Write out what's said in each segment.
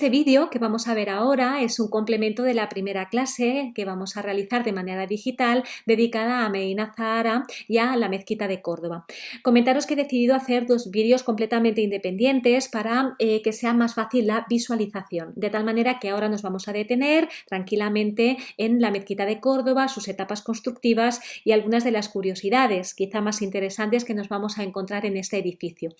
Este vídeo que vamos a ver ahora es un complemento de la primera clase que vamos a realizar de manera digital dedicada a Medina Zahara y a la Mezquita de Córdoba. Comentaros que he decidido hacer dos vídeos completamente independientes para que sea más fácil la visualización, de tal manera que ahora nos vamos a detener tranquilamente en la Mezquita de Córdoba, sus etapas constructivas y algunas de las curiosidades quizá más interesantes que nos vamos a encontrar en este edificio.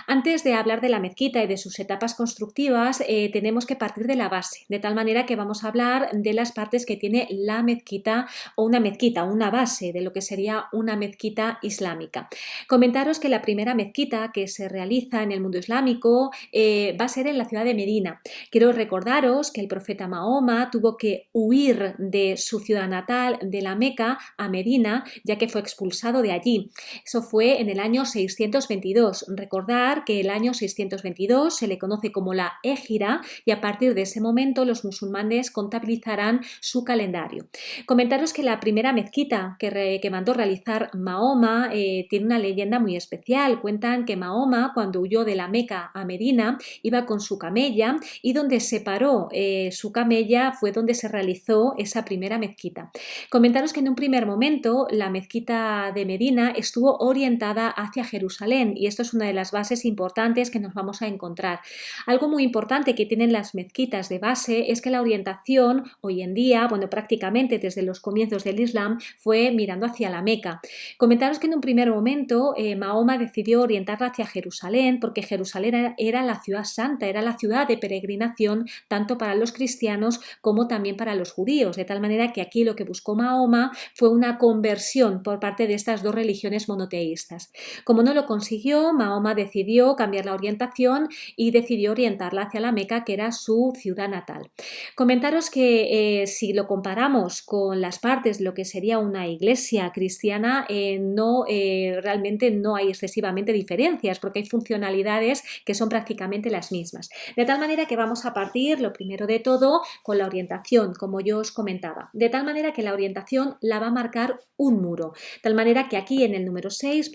Antes de hablar de la mezquita y de sus etapas constructivas, tenemos que partir de la base, de tal manera que vamos a hablar de las partes que tiene la mezquita o una base de lo que sería una mezquita islámica. Comentaros que la primera mezquita que se realiza en el mundo islámico va a ser en la ciudad de Medina. Quiero recordaros que el profeta Mahoma tuvo que huir de su ciudad natal, de la Meca, a Medina, ya que fue expulsado de allí. Eso fue en el año 622. Recordar que el año 622 se le conoce como la Égira y a partir de ese momento los musulmanes contabilizarán su calendario. Comentaros que la primera mezquita que mandó realizar Mahoma tiene una leyenda muy especial. Cuentan que Mahoma, cuando huyó de la Meca a Medina, iba con su camella y donde se paró su camella fue donde se realizó esa primera mezquita. Comentaros que en un primer momento la mezquita de Medina estuvo orientada hacia Jerusalén y esto es una de las bases importantes que nos vamos a encontrar. Algo muy importante que tienen las mezquitas de base es que la orientación hoy en día, prácticamente desde los comienzos del Islam, fue mirando hacia la Meca. Comentaros que en un primer momento Mahoma decidió orientarla hacia Jerusalén porque Jerusalén era la ciudad santa, era la ciudad de peregrinación tanto para los cristianos como también para los judíos, de tal manera que aquí lo que buscó Mahoma fue una conversión por parte de estas dos religiones monoteístas. Como no lo consiguió, Mahoma decidió cambiar la orientación y decidió orientarla hacia la Meca, que era su ciudad natal. Comentaros que si lo comparamos con las partes de lo que sería una iglesia cristiana, realmente no hay excesivamente diferencias porque hay funcionalidades que son prácticamente las mismas. De tal manera que vamos a partir, lo primero de todo, con la orientación, como yo os comentaba. De tal manera que la orientación la va a marcar un muro. De tal manera que aquí en el número 6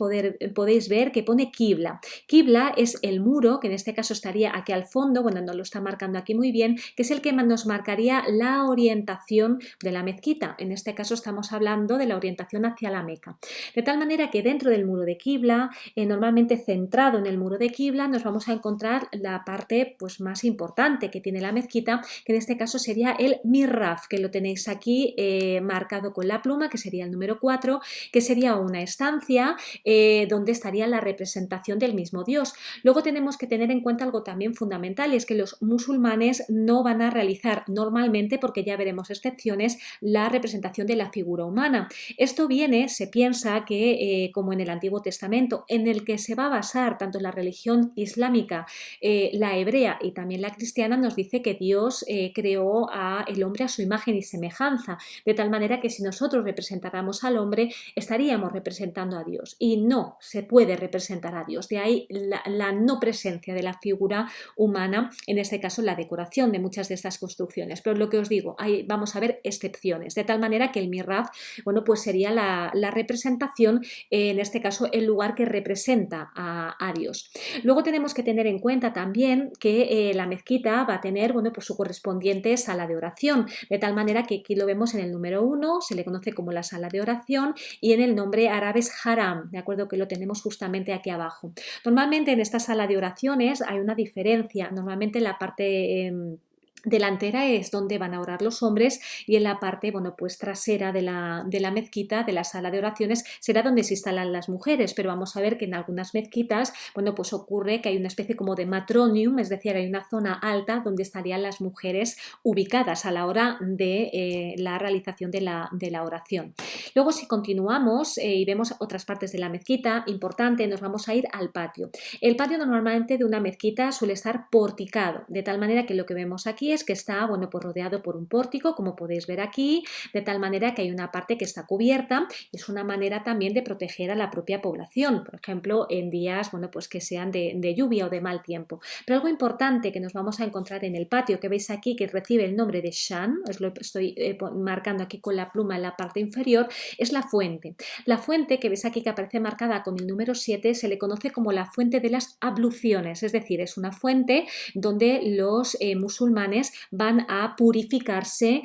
podéis ver que pone Qibla. Qibla es el muro, que en este caso estaría aquí al fondo, no lo está marcando aquí muy bien, que es el que nos marcaría la orientación de la mezquita. En este caso estamos hablando de la orientación hacia la Meca. De tal manera que dentro del muro de Qibla, normalmente centrado en el muro de Qibla, nos vamos a encontrar la parte más importante que tiene la mezquita, que en este caso sería el mihrab, que lo tenéis aquí marcado con la pluma, que sería el número 4, que sería una estancia donde estaría la representación del mismo Dios. Luego tenemos que tener en cuenta algo también fundamental y es que los musulmanes no van a realizar normalmente, porque ya veremos excepciones, la representación de la figura humana. Esto se piensa que como en el Antiguo Testamento, en el que se va a basar tanto la religión islámica, la hebrea y también la cristiana, nos dice que Dios creó al hombre a su imagen y semejanza, de tal manera que si nosotros representáramos al hombre, estaríamos representando a Dios y no se puede representar a Dios. De ahí la no presencia de la figura humana, en este caso la decoración de muchas de estas construcciones. Pero lo que os digo, ahí vamos a ver excepciones, de tal manera que el mihrab, sería la representación, en este caso el lugar que representa a Dios. Luego tenemos que tener en cuenta también que la mezquita va a tener su correspondiente sala de oración, de tal manera que aquí lo vemos en el número 1, se le conoce como la sala de oración y en el nombre árabe es haram, de acuerdo, que lo tenemos justamente aquí abajo. Normalmente en esta sala de oraciones hay una diferencia, normalmente en la parte delantera es donde van a orar los hombres y en la parte trasera de la mezquita, de la sala de oraciones, será donde se instalan las mujeres, pero vamos a ver que en algunas mezquitas ocurre que hay una especie como de matronium, es decir, hay una zona alta donde estarían las mujeres ubicadas a la hora de la realización de la oración. Luego, si continuamos y vemos otras partes de la mezquita, importante, nos vamos a ir al patio. El patio normalmente de una mezquita suele estar porticado, de tal manera que lo que vemos aquí es que está, bueno, pues rodeado por un pórtico, como podéis ver aquí, de tal manera que hay una parte que está cubierta y es una manera también de proteger a la propia población, por ejemplo, en días, bueno, pues que sean de lluvia o de mal tiempo. Pero algo importante que nos vamos a encontrar en el patio, que veis aquí que recibe el nombre de Shan, os lo estoy marcando aquí con la pluma en la parte inferior, es la fuente. La fuente que veis aquí que aparece marcada con el número 7 se le conoce como la fuente de las abluciones, es decir, es una fuente donde los musulmanes van a purificarse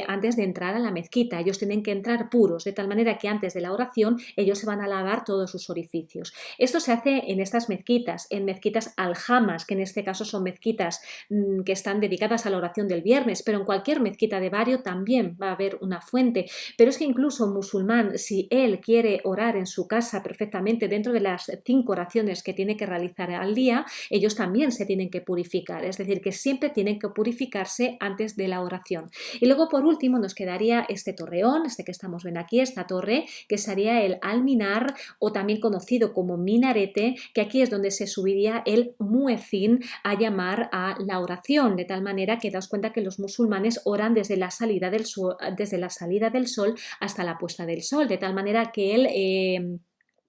antes de entrar a la mezquita. Ellos tienen que entrar puros, de tal manera que antes de la oración ellos se van a lavar todos sus orificios. Esto se hace en estas mezquitas, en mezquitas aljamas, que en este caso son mezquitas que están dedicadas a la oración del viernes, pero en cualquier mezquita de barrio también va a haber una fuente. Pero es que incluso un musulmán, si él quiere orar en su casa perfectamente dentro de las 5 oraciones que tiene que realizar al día, ellos también se tienen que purificar, es decir, que siempre tienen que purificarse antes de la oración. Y luego por último nos quedaría este torreón, este que estamos viendo aquí, esta torre, que sería el alminar o también conocido como minarete, que aquí es donde se subiría el muecín a llamar a la oración, de tal manera que daos cuenta que los musulmanes oran desde la salida del sol hasta la puesta del sol, de tal manera que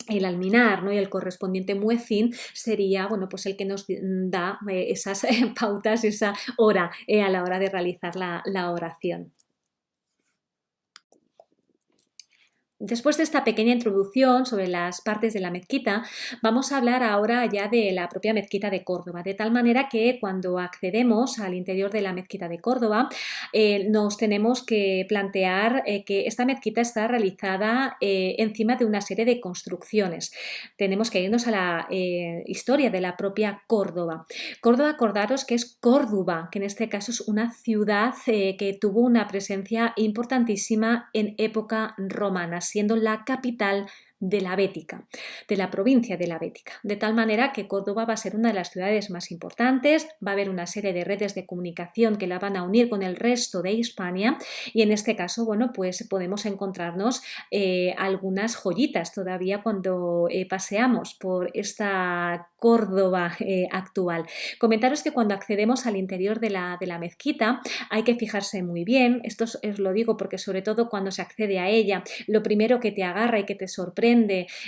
el alminar, ¿no? Y el correspondiente muecín sería, bueno, pues el que nos da esas pautas, esa hora a la hora de realizar la oración. Después de esta pequeña introducción sobre las partes de la mezquita, vamos a hablar ahora ya de la propia mezquita de Córdoba, de tal manera que cuando accedemos al interior de la mezquita de Córdoba nos tenemos que plantear que esta mezquita está realizada encima de una serie de construcciones. Tenemos que irnos a la historia de la propia Córdoba. Córdoba, acordaros que es Córdoba, que en este caso es una ciudad que tuvo una presencia importantísima en época romana, siendo la capital de la Bética, de la provincia de la Bética, de tal manera que Córdoba va a ser una de las ciudades más importantes, va a haber una serie de redes de comunicación que la van a unir con el resto de Hispania y en este caso, bueno, pues podemos encontrarnos algunas joyitas todavía cuando paseamos por esta Córdoba actual. Comentaros que cuando accedemos al interior de la mezquita hay que fijarse muy bien, esto os lo digo porque sobre todo cuando se accede a ella, lo primero que te agarra y que te sorprende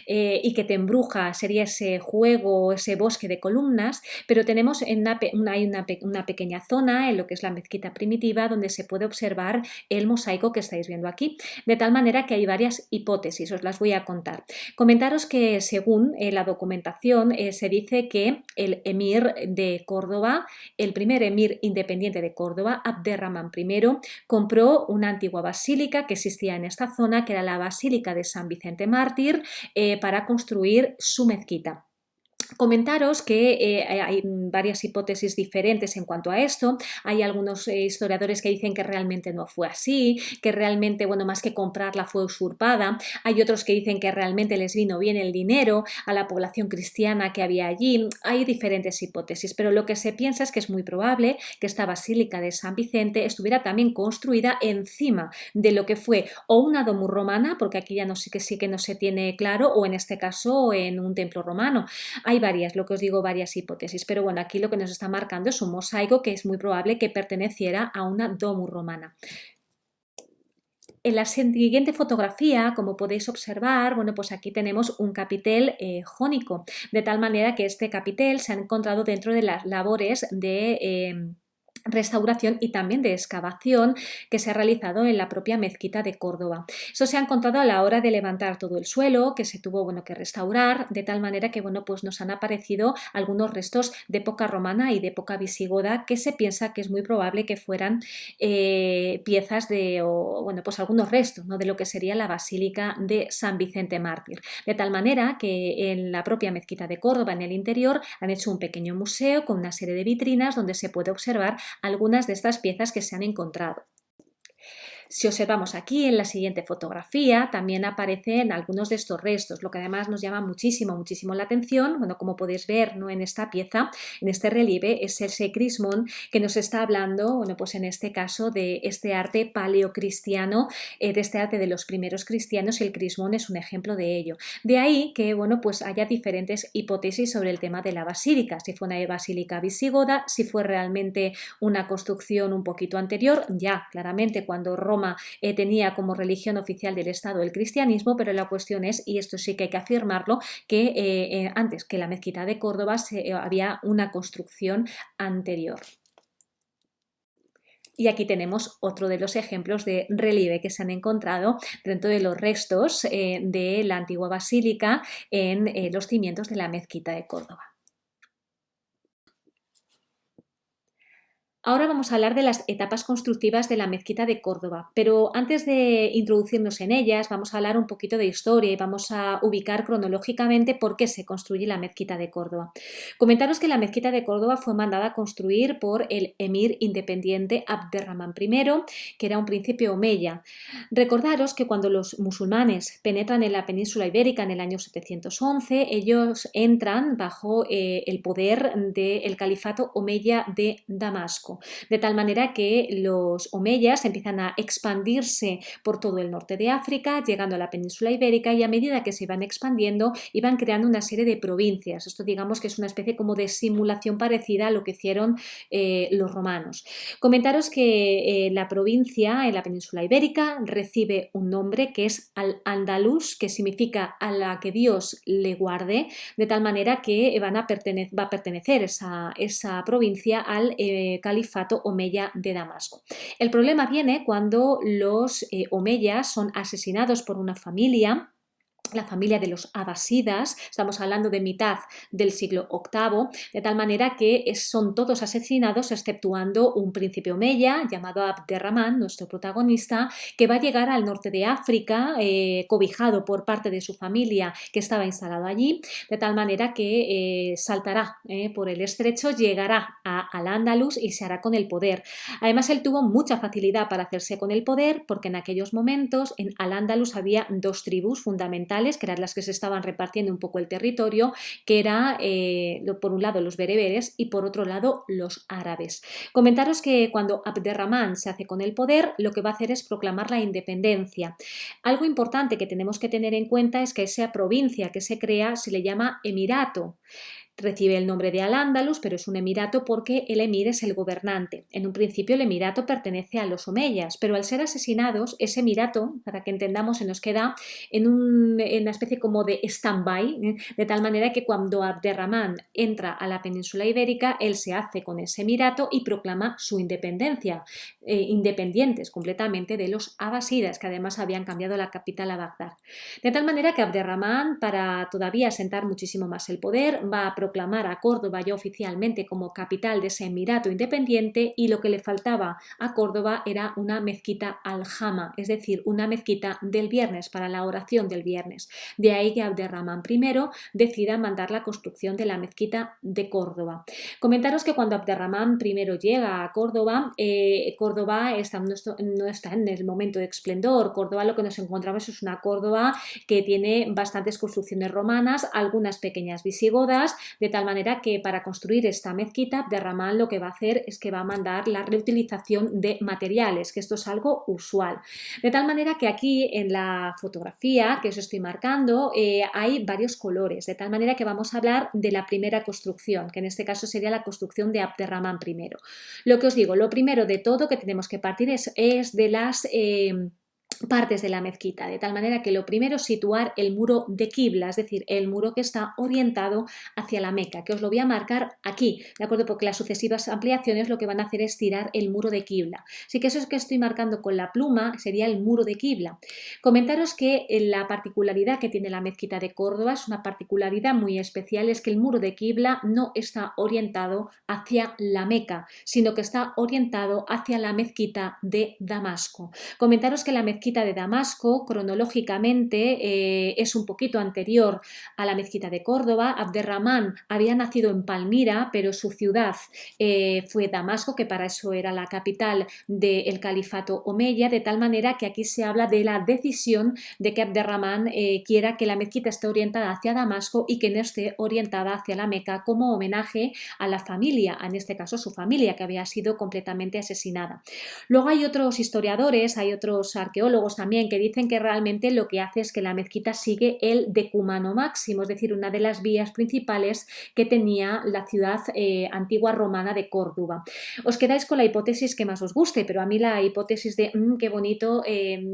y que te embruja sería ese juego, ese bosque de columnas, pero tenemos una pequeña zona en lo que es la mezquita primitiva donde se puede observar el mosaico que estáis viendo aquí, de tal manera que hay varias hipótesis, os las voy a contar. Comentaros que según la documentación se dice que el emir de Córdoba, el primer emir independiente de Córdoba, Abderramán I, compró una antigua basílica que existía en esta zona, que era la Basílica de San Vicente Mártir, para construir su mezquita. Comentaros que hay varias hipótesis diferentes en cuanto a esto. Hay algunos historiadores que dicen que realmente no fue así, que realmente, bueno, más que comprarla fue usurpada. Hay otros que dicen que realmente les vino bien el dinero a la población cristiana que había allí. Hay diferentes hipótesis, pero lo que se piensa es que es muy probable que esta Basílica de San Vicente estuviera también construida encima de lo que fue o una domus romana, porque aquí ya sí que no se tiene claro, o en este caso en un templo romano. Hay lo que os digo, varias hipótesis, pero bueno, aquí lo que nos está marcando es un mosaico que es muy probable que perteneciera a una domus romana. En la siguiente fotografía, como podéis observar, bueno, pues aquí tenemos un capitel jónico, de tal manera que este capitel se ha encontrado dentro de las labores de restauración y también de excavación que se ha realizado en la propia mezquita de Córdoba. Eso se ha encontrado a la hora de levantar todo el suelo, que se tuvo, bueno, que restaurar, de tal manera que, bueno, pues nos han aparecido algunos restos de época romana y de época visigoda que se piensa que es muy probable que fueran piezas bueno, pues algunos restos, ¿no?, de lo que sería la Basílica de San Vicente Mártir. De tal manera que en la propia mezquita de Córdoba, en el interior, han hecho un pequeño museo con una serie de vitrinas donde se puede observar algunas de estas piezas que se han encontrado. Si observamos aquí en la siguiente fotografía, también aparecen algunos de estos restos, lo que además nos llama muchísimo la atención. Bueno, como podéis ver, ¿no?, en esta pieza, en este relieve, es ese crismón que nos está hablando, bueno, pues en este caso de este arte paleocristiano, de este arte de los primeros cristianos, y el crismón es un ejemplo de ello. De ahí que, bueno, pues haya diferentes hipótesis sobre el tema de la basílica, si fue una basílica visigoda, si fue realmente una construcción un poquito anterior, ya claramente cuando Roma tenía como religión oficial del Estado el cristianismo, pero la cuestión es, y esto sí que hay que afirmarlo, que antes que la mezquita de Córdoba había una construcción anterior. Y aquí tenemos otro de los ejemplos de relieve que se han encontrado dentro de los restos de la antigua basílica en los cimientos de la mezquita de Córdoba. Ahora vamos a hablar de las etapas constructivas de la mezquita de Córdoba, pero antes de introducirnos en ellas vamos a hablar un poquito de historia y vamos a ubicar cronológicamente por qué se construye la mezquita de Córdoba. Comentaros que la mezquita de Córdoba fue mandada a construir por el emir independiente Abderramán I, que era un príncipe omeya. Recordaros que cuando los musulmanes penetran en la península ibérica en el año 711, ellos entran bajo el poder del califato omeya de Damasco. De tal manera que los omeyas empiezan a expandirse por todo el norte de África, llegando a la península ibérica, y a medida que se iban expandiendo iban creando una serie de provincias. Esto digamos que es una especie como de simulación parecida a lo que hicieron los romanos. Comentaros que la provincia en la península ibérica recibe un nombre que es Al-Andalus, que significa a la que Dios le guarde, de tal manera que va a pertenecer esa provincia al califato omeya de Damasco. El problema viene cuando los omeyas son asesinados por una familia, la familia de los abasidas, estamos hablando de mitad del siglo VIII, de tal manera que son todos asesinados exceptuando un príncipe omeya llamado Abderramán, nuestro protagonista, que va a llegar al norte de África cobijado por parte de su familia que estaba instalado allí, de tal manera que saltará por el estrecho, llegará al Andalus y se hará con el poder. Además, él tuvo mucha facilidad para hacerse con el poder porque en aquellos momentos en Al-Ándalus había dos tribus fundamentales, que eran las que se estaban repartiendo un poco el territorio, que era por un lado los bereberes y por otro lado los árabes. Comentaros que cuando Abderramán se hace con el poder, lo que va a hacer es proclamar la independencia. Algo importante que tenemos que tener en cuenta es que esa provincia que se crea se le llama emirato. Recibe el nombre de Al-Ándalus, pero es un emirato porque el emir es el gobernante. En un principio el emirato pertenece a los omeyas, pero al ser asesinados, ese emirato, para que entendamos, se nos queda en una especie como de stand-by, de tal manera que cuando Abderramán entra a la península ibérica, él se hace con ese emirato y proclama su independencia, independientes completamente de los abasidas, que además habían cambiado la capital a Bagdad. De tal manera que Abderramán, para todavía asentar muchísimo más el poder, va a proclamar a Córdoba ya oficialmente como capital de ese emirato independiente, y lo que le faltaba a Córdoba era una mezquita al-Jama, es decir, una mezquita del viernes para la oración del viernes. De ahí que Abderramán I decida mandar la construcción de la mezquita de Córdoba. Comentaros que cuando Abderramán I llega a Córdoba, Córdoba no está en el momento de esplendor. Córdoba, lo que nos encontramos es una Córdoba que tiene bastantes construcciones romanas, algunas pequeñas visigodas, de tal manera que para construir esta mezquita, Abderramán lo que va a hacer es que va a mandar la reutilización de materiales, que esto es algo usual. De tal manera que aquí en la fotografía que os estoy marcando hay varios colores, de tal manera que vamos a hablar de la primera construcción, que en este caso sería la construcción de Abderramán I. Lo que os digo, lo primero de todo que tenemos que partir es de las partes de la mezquita, de tal manera que lo primero es situar el muro de Qibla, es decir, el muro que está orientado hacia la Meca, que os lo voy a marcar aquí, ¿de acuerdo? Porque las sucesivas ampliaciones lo que van a hacer es tirar el muro de Qibla. Así que eso es que estoy marcando con la pluma, sería el muro de Qibla. Comentaros que la particularidad que tiene la mezquita de Córdoba es una particularidad muy especial, es que el muro de Qibla no está orientado hacia la Meca, sino que está orientado hacia la mezquita de Damasco. Comentaros que la mezquita mezquita de Damasco cronológicamente es un poquito anterior a la mezquita de Córdoba. Abderramán había nacido en Palmira, pero su ciudad fue Damasco, que para eso era la capital del califato omeya, de tal manera que aquí se habla de la decisión de que Abderramán quiera que la mezquita esté orientada hacia Damasco y que no esté orientada hacia la Meca, como homenaje a la familia, en este caso su familia, que había sido completamente asesinada. Luego hay otros historiadores, hay otros arqueólogos también que dicen que realmente lo que hace es que la mezquita sigue el decumano máximo, es decir, una de las vías principales que tenía la ciudad antigua romana de Córdoba. Os quedáis con la hipótesis que más os guste, pero a mí la hipótesis de qué bonito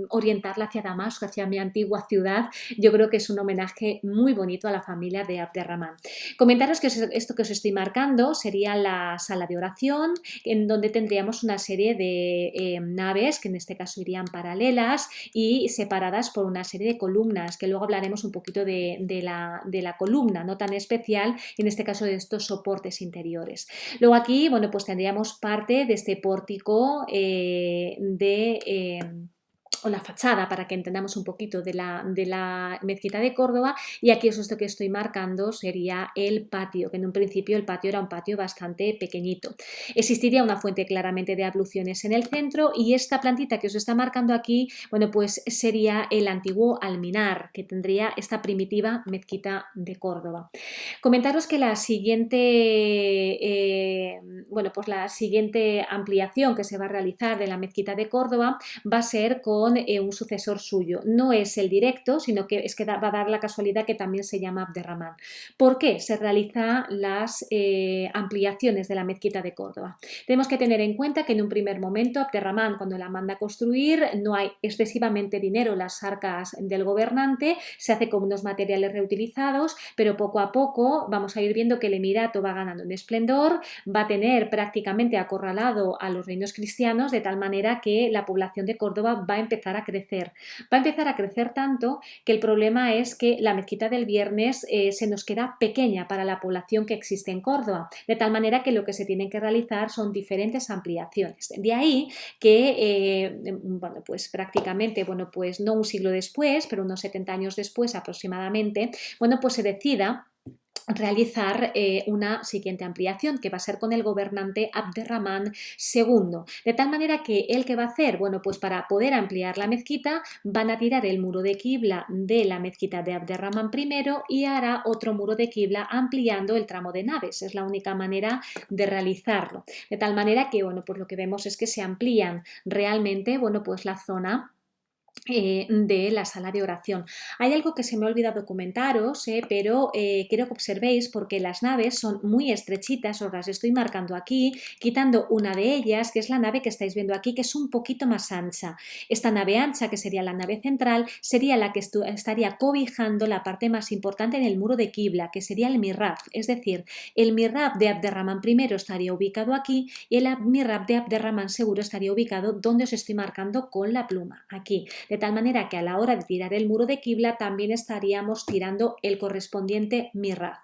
orientarla hacia Damasco, hacia mi antigua ciudad, yo creo que es un homenaje muy bonito a la familia de Abderramán. Comentaros que esto que os estoy marcando sería la sala de oración, en donde tendríamos una serie de naves, que en este caso irían paralelas y separadas por una serie de columnas, que luego hablaremos un poquito de la columna, no tan especial, en este caso de estos soportes interiores. Luego aquí, bueno, pues tendríamos parte de este pórtico o la fachada, para que entendamos un poquito de la mezquita de Córdoba, y aquí es esto que estoy marcando sería el patio, que en un principio el patio era un patio bastante pequeñito. Existiría una fuente claramente de abluciones en el centro, y esta plantita que os está marcando aquí, bueno, pues sería el antiguo alminar que tendría esta primitiva mezquita de Córdoba. Comentaros que la siguiente ampliación que se va a realizar de la mezquita de Córdoba va a ser con un sucesor suyo. No es el directo, sino que es que va a dar la casualidad que también se llama Abderramán. ¿Por qué se realizan las ampliaciones de la mezquita de Córdoba? Tenemos que tener en cuenta que en un primer momento Abderramán, cuando la manda a construir, no hay excesivamente dinero en las arcas del gobernante, se hace con unos materiales reutilizados, pero poco a poco vamos a ir viendo que el emirato va ganando en esplendor, va a tener prácticamente acorralado a los reinos cristianos, de tal manera que la población de Córdoba va a empezar a crecer. Va a empezar a crecer tanto que el problema es que la mezquita del Viernes se nos queda pequeña para la población que existe en Córdoba, de tal manera que lo que se tienen que realizar son diferentes ampliaciones. De ahí que, pues prácticamente, pues no un siglo después, pero unos 70 años después aproximadamente, pues se decida realizar una siguiente ampliación, que va a ser con el gobernante Abderramán II, de tal manera que ¿él qué va a hacer? Bueno, pues para poder ampliar la mezquita van a tirar el muro de quibla de la mezquita de Abderramán I y hará otro muro de quibla ampliando el tramo de naves. Es la única manera de realizarlo, de tal manera que, pues lo que vemos es que se amplían realmente, pues la zona de la sala de oración. Hay algo que se me ha olvidado comentaros, pero quiero que observéis, porque las naves son muy estrechitas, os las estoy marcando aquí, quitando una de ellas, que es la nave que estáis viendo aquí, que es un poquito más ancha. Esta nave ancha, que sería la nave central, sería la que estaría cobijando la parte más importante del muro de quibla, que sería el mihrab, es decir, el mihrab de Abderramán I estaría ubicado aquí y el mihrab de Abderramán II estaría ubicado donde os estoy marcando con la pluma, aquí. De tal manera que a la hora de tirar el muro de quibla también estaríamos tirando el correspondiente mihrab.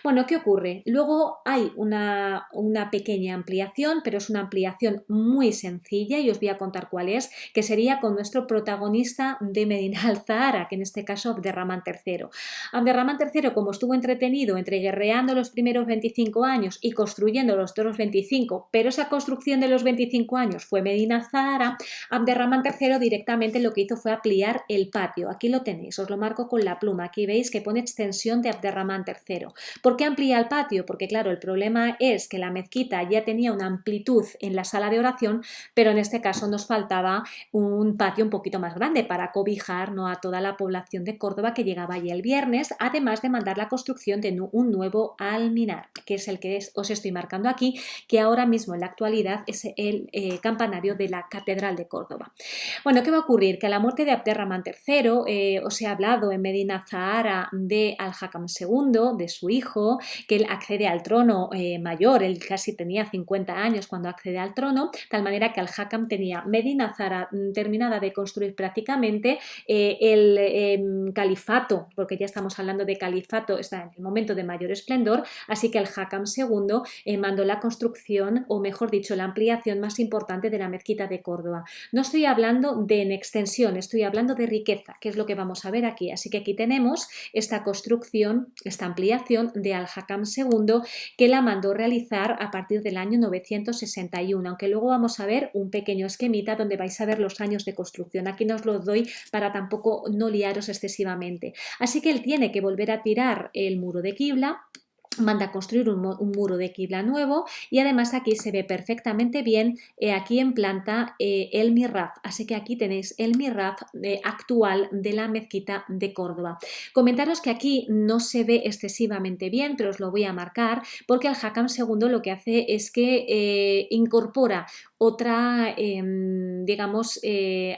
Bueno, ¿qué ocurre? Luego hay una pequeña ampliación, pero es una ampliación muy sencilla y os voy a contar cuál es, que sería con nuestro protagonista de Medina al-Zahara, que en este caso Abderramán III. Abderramán III, como estuvo entretenido entre guerreando los primeros 25 años y construyendo los otros 25, pero esa construcción de los 25 años fue Medina al-Zahara, Abderramán III directamente lo que hizo fue ampliar el patio. Aquí lo tenéis, os lo marco con la pluma. Aquí veis que pone extensión de Abderramán III. ¿Por qué amplía el patio? Porque claro, el problema es que la mezquita ya tenía una amplitud en la sala de oración, pero en este caso nos faltaba un patio un poquito más grande para cobijar, ¿no?, a toda la población de Córdoba que llegaba allí el viernes, además de mandar la construcción de un nuevo alminar, que es el que os estoy marcando aquí, que ahora mismo en la actualidad es el campanario de la Catedral de Córdoba. Bueno, ¿qué va a ocurrir? Que a la muerte de Abderramán III, os he hablado en Medina al-Zahara de Al-Hakam II, de su su hijo, que él accede al trono mayor, él casi tenía 50 años cuando accede al trono, tal manera que Al-Hakam tenía Medina Zara terminada de construir prácticamente, el califato, porque ya estamos hablando de califato, está en el momento de mayor esplendor, así que Al-Hakam II mandó la construcción, o mejor dicho, la ampliación más importante de la mezquita de Córdoba. No estoy hablando de en extensión, estoy hablando de riqueza, que es lo que vamos a ver aquí. Así que aquí tenemos esta construcción, esta ampliación de Al-Hakam II, que la mandó realizar a partir del año 961, aunque luego vamos a ver un pequeño esquemita donde vais a ver los años de construcción. Aquí no os los doy para tampoco no liaros excesivamente. Así que él tiene que volver a tirar el muro de Qibla, manda construir un muro de Qibla nuevo y además aquí se ve perfectamente bien aquí en planta el mihrab, así que aquí tenéis el mihrab actual de la mezquita de Córdoba. Comentaros que aquí no se ve excesivamente bien, pero os lo voy a marcar porque Al-Hakam II lo que hace es que incorpora otra, digamos,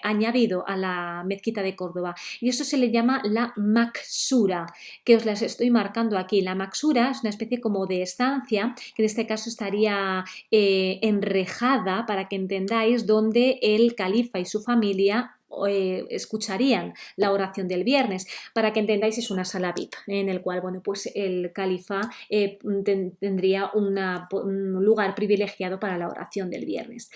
añadido a la mezquita de Córdoba y eso se le llama la maksura, que os las estoy marcando aquí. La maksura es una especie como de estancia, que en este caso estaría enrejada, para que entendáis, donde el califa y su familia escucharían la oración del viernes. Para que entendáis, es una sala VIP en el cual, bueno, pues el califa tendría un lugar privilegiado para la oración del viernes.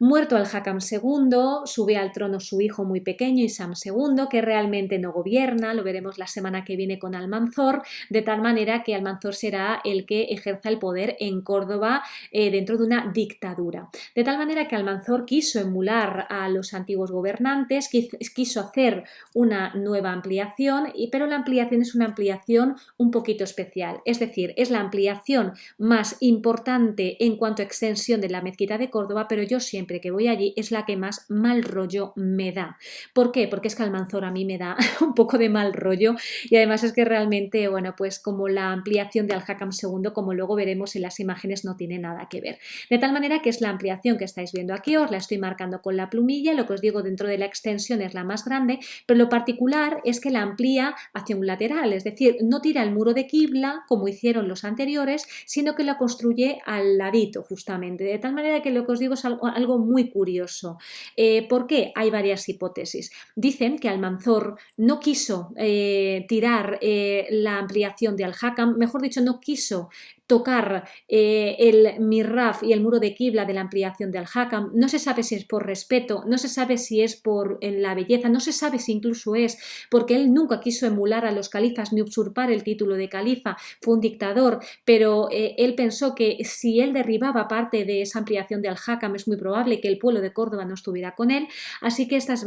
Muerto Al-Hakam II, sube al trono su hijo muy pequeño, Isam II, que realmente no gobierna, lo veremos la semana que viene con Almanzor, de tal manera que Almanzor será el que ejerza el poder en Córdoba dentro de una dictadura. De tal manera que Almanzor quiso emular a los antiguos gobernantes, quiso hacer una nueva ampliación, pero la ampliación es una ampliación un poquito especial, es decir, es la ampliación más importante en cuanto a extensión de la mezquita de Córdoba, pero yo siempre que voy allí es la que más mal rollo me da. ¿Por qué? Porque es que Almanzor a mí me da un poco de mal rollo y además es que realmente, bueno, pues como la ampliación de Al-Hakam II, como luego veremos en las imágenes, no tiene nada que ver. De tal manera que es la ampliación que estáis viendo aquí, os la estoy marcando con la plumilla, lo que os digo, dentro de la extensión es la más grande, pero lo particular es que la amplía hacia un lateral, es decir, no tira el muro de Qibla como hicieron los anteriores, sino que lo construye al ladito justamente, de tal manera que lo que os digo es algo muy curioso. ¿Por qué? Hay varias hipótesis. Dicen que Almanzor no quiso tirar la ampliación de Al-Hakam, mejor dicho, no quiso tocar el mihrab y el muro de Qibla de la ampliación de Al-Hakam. No se sabe si es por respeto, no se sabe si es por la belleza, no se sabe si incluso es porque él nunca quiso emular a los califas ni usurpar el título de califa, fue un dictador, pero él pensó que si él derribaba parte de esa ampliación de Al-Hakam es muy probable que el pueblo de Córdoba no estuviera con él, así que estas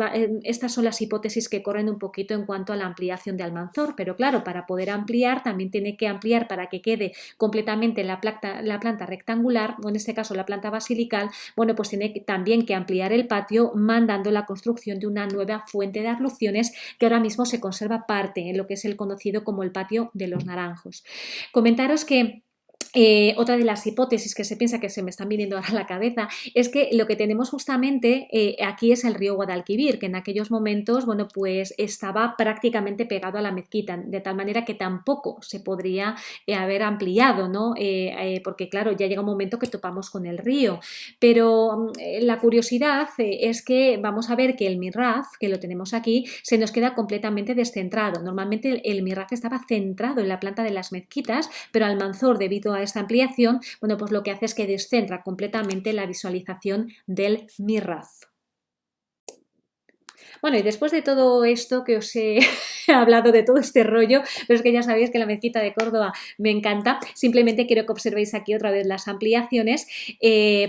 son las hipótesis que corren un poquito en cuanto a la ampliación de Almanzor, pero claro, para poder ampliar también tiene que ampliar para que quede completamente la planta rectangular, o en este caso la planta basilical, bueno, pues tiene también que ampliar el patio mandando la construcción de una nueva fuente de abluciones que ahora mismo se conserva parte en lo que es el conocido como el patio de los Naranjos. Comentaros que otra de las hipótesis que se piensa que se me están viniendo ahora a la cabeza es que lo que tenemos justamente aquí es el río Guadalquivir, que en aquellos momentos, bueno, pues estaba prácticamente pegado a la mezquita, de tal manera que tampoco se podría haber ampliado, ¿no? Porque claro, ya llega un momento que topamos con el río, pero la curiosidad es que vamos a ver que el mihrab, que lo tenemos aquí, se nos queda completamente descentrado. Normalmente el mihrab estaba centrado en la planta de las mezquitas, pero Almanzor, debido a esta ampliación, bueno, pues lo que hace es que descentra completamente la visualización del mihrab. Bueno, y después de todo esto que os he hablado de todo este rollo, pero es que ya sabéis que la mezquita de Córdoba me encanta, simplemente quiero que observéis aquí otra vez las ampliaciones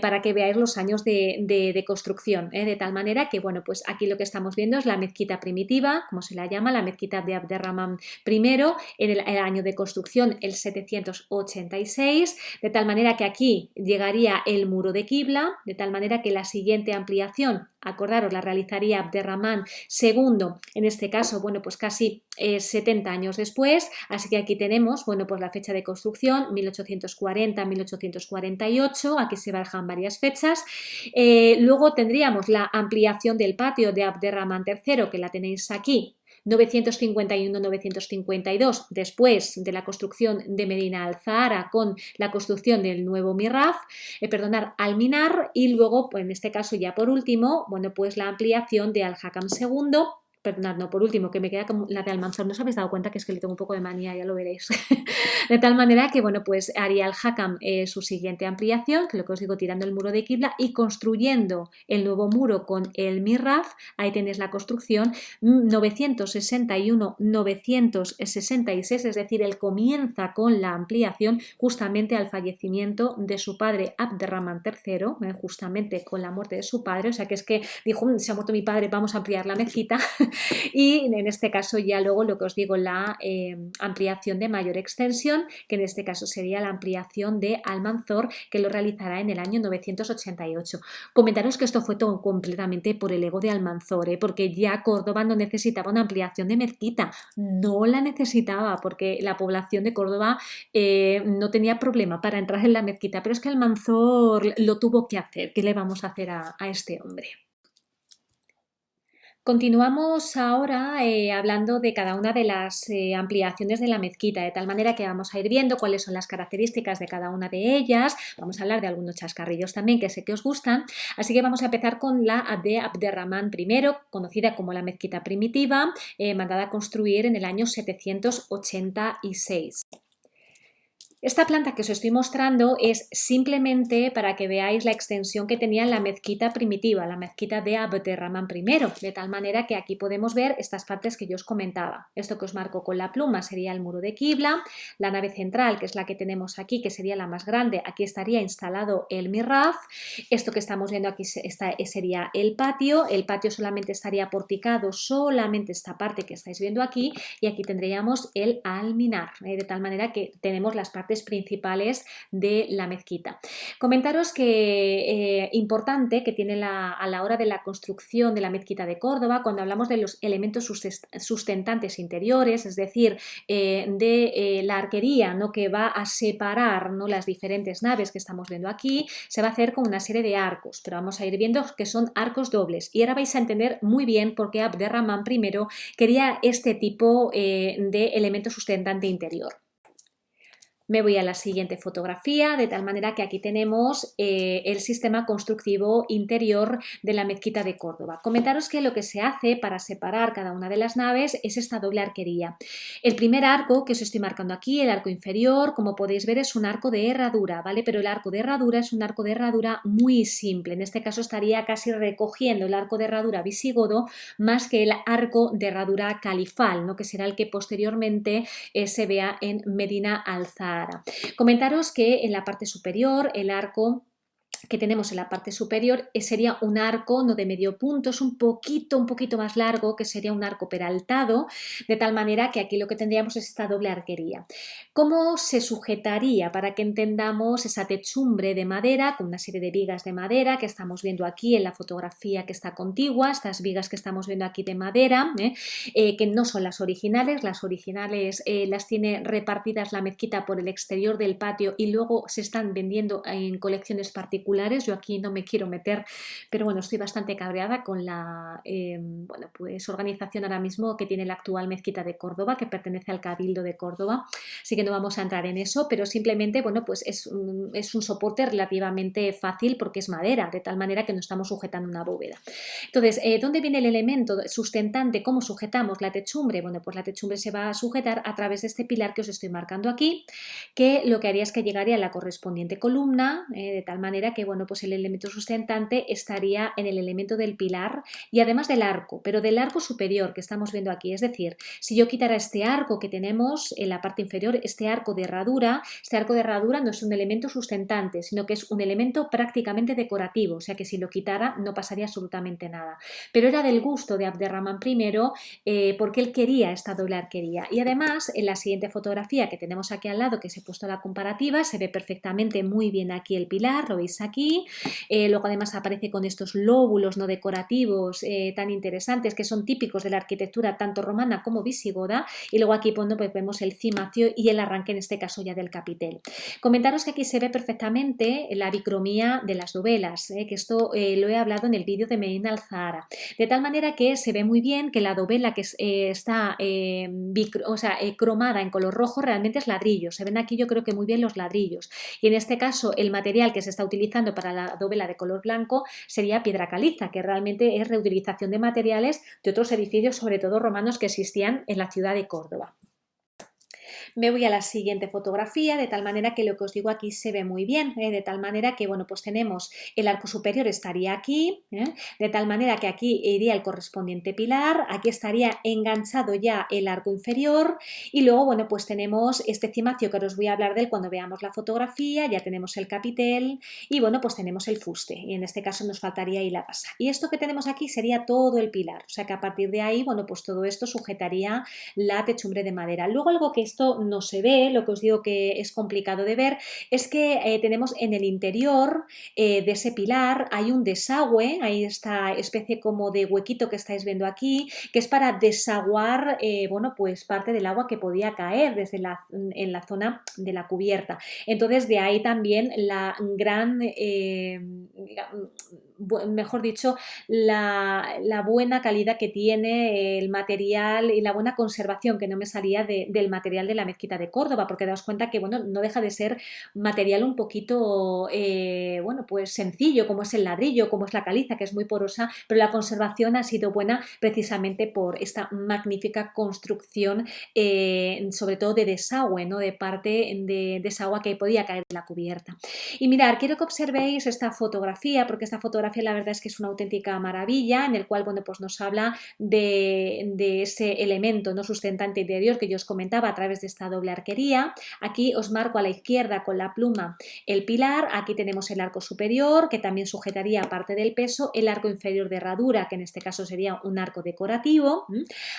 para que veáis los años de construcción, de tal manera que, bueno, pues aquí lo que estamos viendo es la mezquita primitiva, como se la llama, la mezquita de Abderramán I, en el año de construcción el 786, de tal manera que aquí llegaría el muro de Qibla, de tal manera que la siguiente ampliación, acordaros, la realizaría Abderramán II, en este caso, bueno, pues casi 70 años después, así que aquí tenemos, bueno, pues la fecha de construcción, 1840-1848, aquí se barajan varias fechas. Luego tendríamos la ampliación del patio de Abderramán III, que la tenéis aquí, 951-952, después de la construcción de Medina al-Zahara con la construcción del nuevo Alminar, y luego, pues en este caso ya por último, bueno, pues la ampliación de Al-Hakam II. Perdonad, no, por último, que me queda como la de Almanzor. ¿No os habéis dado cuenta que es que le tengo un poco de manía? Ya lo veréis. De tal manera que, bueno, pues haría Al-Hakam su siguiente ampliación, que lo que os digo, tirando el muro de Qibla y construyendo el nuevo muro con el Mihrab. Ahí tenéis la construcción 961-966, es decir, él comienza con la ampliación justamente al fallecimiento de su padre Abderramán III, justamente con la muerte de su padre. O sea que es que dijo, se ha muerto mi padre, vamos a ampliar la mezquita. Y en este caso ya luego lo que os digo, la ampliación de mayor extensión, que en este caso sería la ampliación de Almanzor, que lo realizará en el año 988. Comentaros que esto fue todo completamente por el ego de Almanzor, porque ya Córdoba no necesitaba una ampliación de mezquita, no la necesitaba porque la población de Córdoba no tenía problema para entrar en la mezquita, pero es que Almanzor lo tuvo que hacer. ¿Qué le vamos a hacer a este hombre? Continuamos ahora hablando de cada una de las ampliaciones de la mezquita, de tal manera que vamos a ir viendo cuáles son las características de cada una de ellas. Vamos a hablar de algunos chascarrillos también que sé que os gustan. Así que vamos a empezar con la de Abderramán I, conocida como la mezquita primitiva, mandada a construir en el año 786. Esta planta que os estoy mostrando es simplemente para que veáis la extensión que tenía la mezquita primitiva, la mezquita de Abderramán I, de tal manera que aquí podemos ver estas partes que yo os comentaba. Esto que os marco con la pluma sería el muro de Qibla, la nave central, que es la que tenemos aquí, que sería la más grande, aquí estaría instalado el Mihrab. Esto que estamos viendo aquí sería el patio solamente estaría porticado, solamente esta parte que estáis viendo aquí, y aquí tendríamos el Alminar, de tal manera que tenemos las partes principales de la mezquita. Comentaros que importante que tiene a la hora de la construcción de la mezquita de Córdoba, cuando hablamos de los elementos sustentantes interiores, es decir, de la arquería, ¿no?, que va a separar, ¿no?, las diferentes naves que estamos viendo aquí, se va a hacer con una serie de arcos, pero vamos a ir viendo que son arcos dobles, y ahora vais a entender muy bien por qué Abderramán I quería este tipo de elemento sustentante interior. Me voy a la siguiente fotografía, de tal manera que aquí tenemos el sistema constructivo interior de la mezquita de Córdoba. Comentaros que lo que se hace para separar cada una de las naves es esta doble arquería. El primer arco que os estoy marcando aquí, el arco inferior, como podéis ver, es un arco de herradura, ¿vale? Pero el arco de herradura es un arco de herradura muy simple. En este caso estaría casi recogiendo el arco de herradura visigodo más que el arco de herradura califal, ¿no?, que será el que posteriormente se vea en Medina al-Zahara. Comentaros que en la parte superior el arco que tenemos en la parte superior sería un arco no de medio punto, es un poquito más largo, que sería un arco peraltado, de tal manera que aquí lo que tendríamos es esta doble arquería. ¿Cómo se sujetaría? Para que entendamos esa techumbre de madera con una serie de vigas de madera que estamos viendo aquí en la fotografía que está contigua, estas vigas que estamos viendo aquí de madera, que no son las originales las tiene repartidas la mezquita por el exterior del patio y luego se están vendiendo en colecciones particulares. Yo aquí no me quiero meter, pero bueno, estoy bastante cabreada con la organización ahora mismo que tiene la actual mezquita de Córdoba, que pertenece al Cabildo de Córdoba, así que no vamos a entrar en eso, pero simplemente, bueno, pues es un soporte relativamente fácil porque es madera, de tal manera que no estamos sujetando una bóveda. Entonces, ¿dónde viene el elemento sustentante? ¿Cómo sujetamos la techumbre? Bueno, pues la techumbre se va a sujetar a través de este pilar que os estoy marcando aquí, que lo que haría es que llegaría a la correspondiente columna, de tal manera que, bueno, pues el elemento sustentante estaría en el elemento del pilar y además del arco, pero del arco superior que estamos viendo aquí. Es decir, si yo quitara este arco que tenemos en la parte inferior, este arco de herradura no es un elemento sustentante, sino que es un elemento prácticamente decorativo, o sea que si lo quitara no pasaría absolutamente nada. Pero era del gusto de Abderramán I porque él quería esta doble arquería. Y además, en la siguiente fotografía que tenemos aquí al lado, que se he puesto la comparativa, se ve perfectamente muy bien aquí el pilar, lo veis aquí. Luego además aparece con estos lóbulos no decorativos tan interesantes que son típicos de la arquitectura tanto romana como visigoda, y luego aquí pues vemos el cimacio y el arranque en este caso ya del capitel. Comentaros que aquí se ve perfectamente la bicromía de las dovelas, que esto lo he hablado en el vídeo de Medina Alzahara, de tal manera que se ve muy bien que la dovela que está cromada en color rojo realmente es ladrillo. Se ven aquí yo creo que muy bien los ladrillos, y en este caso el material que se está utilizando para la dovela de color blanco sería piedra caliza, que realmente es reutilización de materiales de otros edificios, sobre todo romanos, que existían en la ciudad de Córdoba. Me voy a la siguiente fotografía, de tal manera que lo que os digo aquí se ve muy bien, de tal manera que, bueno, pues tenemos el arco superior estaría aquí, de tal manera que aquí iría el correspondiente pilar, aquí estaría enganchado ya el arco inferior, y luego, bueno, pues tenemos este cimacio que os voy a hablar de él cuando veamos la fotografía, ya tenemos el capitel y, bueno, pues tenemos el fuste, y en este caso nos faltaría ahí la base. Y esto que tenemos aquí sería todo el pilar, o sea que a partir de ahí, bueno, pues todo esto sujetaría la techumbre de madera. Luego algo que esto no se ve, lo que os digo que es complicado de ver, es que tenemos en el interior de ese pilar hay un desagüe, hay esta especie como de huequito que estáis viendo aquí, que es para desaguar bueno, pues parte del agua que podía caer desde en la zona de la cubierta. Entonces de ahí también la gran mejor dicho, la buena calidad que tiene el material y la buena conservación, que no me salía del material de la mezquita de Córdoba, porque daos cuenta que, bueno, no deja de ser material un poquito, bueno, pues sencillo, como es el ladrillo, como es la caliza, que es muy porosa, pero la conservación ha sido buena precisamente por esta magnífica construcción, sobre todo de desagüe, ¿no? De parte de desagüe que podía caer de la cubierta. Y mirad, quiero que observéis esta fotografía, porque esta fotografía la verdad es que es una auténtica maravilla, en el cual, bueno, pues nos habla de ese elemento no sustentante interior que yo os comentaba a través de esta doble arquería. Aquí os marco a la izquierda con la pluma el pilar, aquí tenemos el arco superior que también sujetaría parte del peso, el arco inferior de herradura, que en este caso sería un arco decorativo.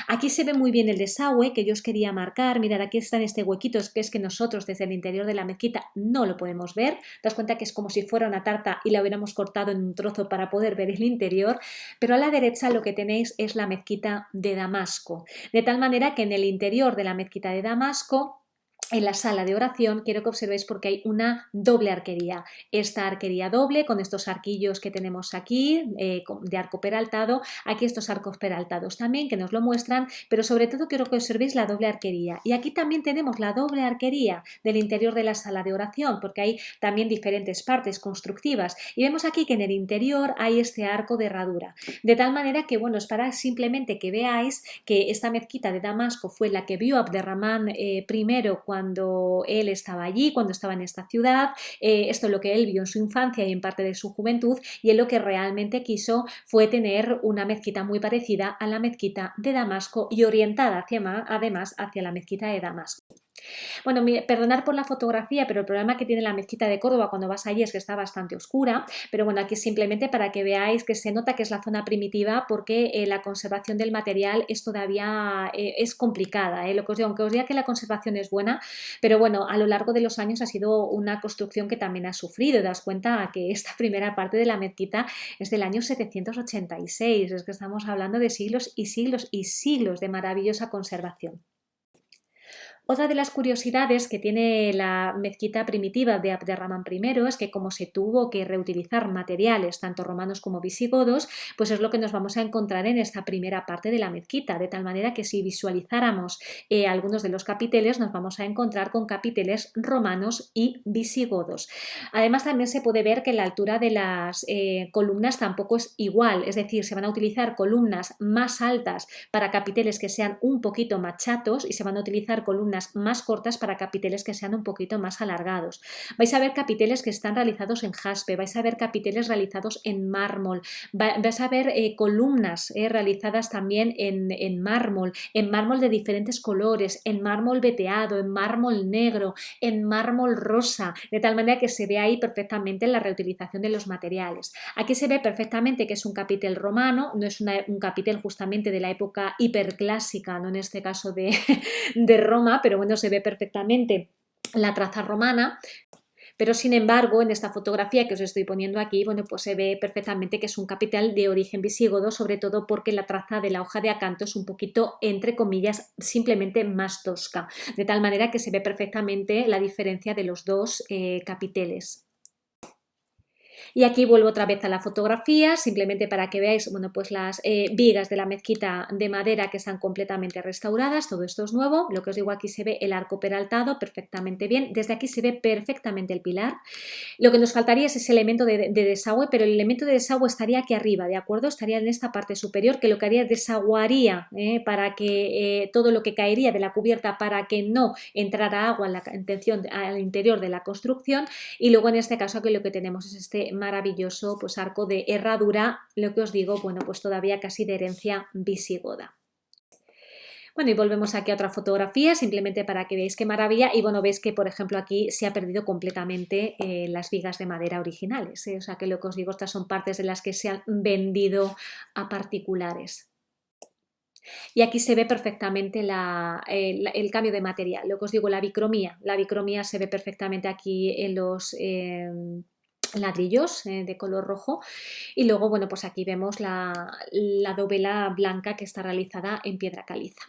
Aquí se ve muy bien el desagüe que yo os quería marcar. Mirad, aquí está en este huequito, que es que nosotros desde el interior de la mezquita no lo podemos ver. Te das cuenta que es como si fuera una tarta y la hubiéramos cortado en un trozo para poder ver el interior, pero a la derecha lo que tenéis es la mezquita de Damasco, de tal manera que en el interior de la mezquita de Damasco, en la sala de oración, quiero que observéis porque hay una doble arquería. Esta arquería doble con estos arquillos que tenemos aquí de arco peraltado, aquí estos arcos peraltados también que nos lo muestran, pero sobre todo quiero que observéis la doble arquería. Y aquí también tenemos la doble arquería del interior de la sala de oración, porque hay también diferentes partes constructivas. Y vemos aquí que en el interior hay este arco de herradura, de tal manera que, bueno, es para simplemente que veáis que esta mezquita de Damasco fue la que vio Abderramán primero cuando él estaba allí, cuando estaba en esta ciudad. Esto es lo que él vio en su infancia y en parte de su juventud, y él lo que realmente quiso fue tener una mezquita muy parecida a la mezquita de Damasco y orientada además hacia la mezquita de Damasco. Bueno, perdonad por la fotografía, pero el problema que tiene la mezquita de Córdoba cuando vas allí es que está bastante oscura, pero bueno, aquí simplemente para que veáis que se nota que es la zona primitiva, porque la conservación del material es todavía es complicada, lo que os digo, aunque os diga que la conservación es buena, pero bueno, a lo largo de los años ha sido una construcción que también ha sufrido. Das cuenta que esta primera parte de la mezquita es del año 786, es que estamos hablando de siglos y siglos y siglos de maravillosa conservación. Otra de las curiosidades que tiene la mezquita primitiva de Abderramán I es que, como se tuvo que reutilizar materiales tanto romanos como visigodos, pues es lo que nos vamos a encontrar en esta primera parte de la mezquita, de tal manera que si visualizáramos algunos de los capiteles nos vamos a encontrar con capiteles romanos y visigodos. Además, también se puede ver que la altura de las columnas tampoco es igual, es decir, se van a utilizar columnas más altas para capiteles que sean un poquito más chatos y se van a utilizar columnas más cortas para capiteles que sean un poquito más alargados. Vais a ver capiteles que están realizados en jaspe, vais a ver capiteles realizados en mármol, vais a ver columnas realizadas también en mármol de diferentes colores, en mármol veteado, en mármol negro, en mármol rosa, de tal manera que se ve ahí perfectamente la reutilización de los materiales. Aquí se ve perfectamente que es un capitel romano, no es un capitel justamente de la época hiperclásica, no en este caso de Roma, pero bueno, se ve perfectamente la traza romana. Pero sin embargo, en esta fotografía que os estoy poniendo aquí, bueno, pues se ve perfectamente que es un capitel de origen visigodo, sobre todo porque la traza de la hoja de acanto es un poquito, entre comillas, simplemente más tosca, de tal manera que se ve perfectamente la diferencia de los dos capiteles. Y aquí vuelvo otra vez a la fotografía, simplemente para que veáis, bueno, pues las vigas de la mezquita de madera que están completamente restauradas, todo esto es nuevo. Lo que os digo, aquí se ve el arco peraltado perfectamente bien, desde aquí se ve perfectamente el pilar. Lo que nos faltaría es ese elemento de desagüe, pero el elemento de desagüe estaría aquí arriba, ¿de acuerdo? Estaría en esta parte superior, que lo que haría es desaguaría para que todo lo que caería de la cubierta para que no entrara agua en la intención al interior de la construcción, y luego en este caso aquí lo que tenemos es este maravilloso pues arco de herradura, lo que os digo, bueno, pues todavía casi de herencia visigoda. Bueno, y volvemos aquí a otra fotografía, simplemente para que veáis qué maravilla. Y bueno, veis que, por ejemplo, aquí se ha perdido completamente las vigas de madera originales. O sea que lo que os digo, estas son partes de las que se han vendido a particulares. Y aquí se ve perfectamente el cambio de material. Lo que os digo, la bicromía. La bicromía se ve perfectamente aquí en los ladrillos de color rojo, y luego, bueno, pues aquí vemos la dovela blanca que está realizada en piedra caliza.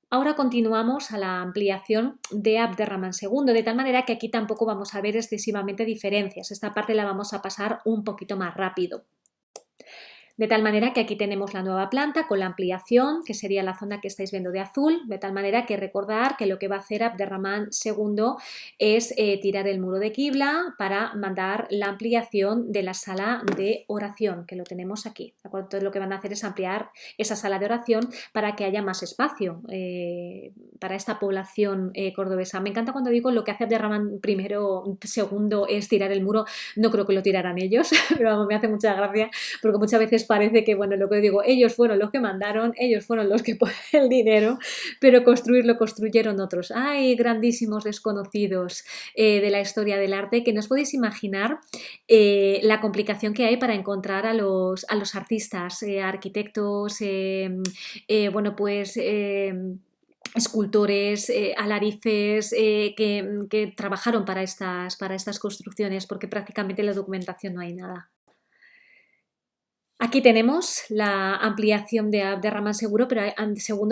Ahora continuamos a la ampliación de Abderramán II, de tal manera que aquí tampoco vamos a ver excesivamente diferencias. Esta parte la vamos a pasar un poquito más rápido. De tal manera que aquí tenemos la nueva planta con la ampliación, que sería la zona que estáis viendo de azul, de tal manera que recordar que lo que va a hacer Abderramán II es tirar el muro de Qibla para mandar la ampliación de la sala de oración, que lo tenemos aquí. ¿De acuerdo? Entonces lo que van a hacer es ampliar esa sala de oración para que haya más espacio para esta población cordobesa. Me encanta cuando digo lo que hace Abderramán II es tirar el muro. No creo que lo tiraran ellos, pero me hace mucha gracia porque muchas veces parece que, bueno, lo que digo, ellos fueron los que mandaron, ellos fueron los que ponen el dinero, pero construirlo construyeron otros. Hay grandísimos desconocidos de la historia del arte que no os podéis imaginar la complicación que hay para encontrar a los artistas, arquitectos, bueno, pues escultores, alarices que trabajaron para estas construcciones, porque prácticamente en la documentación no hay nada. Aquí tenemos la ampliación de Abderramán II,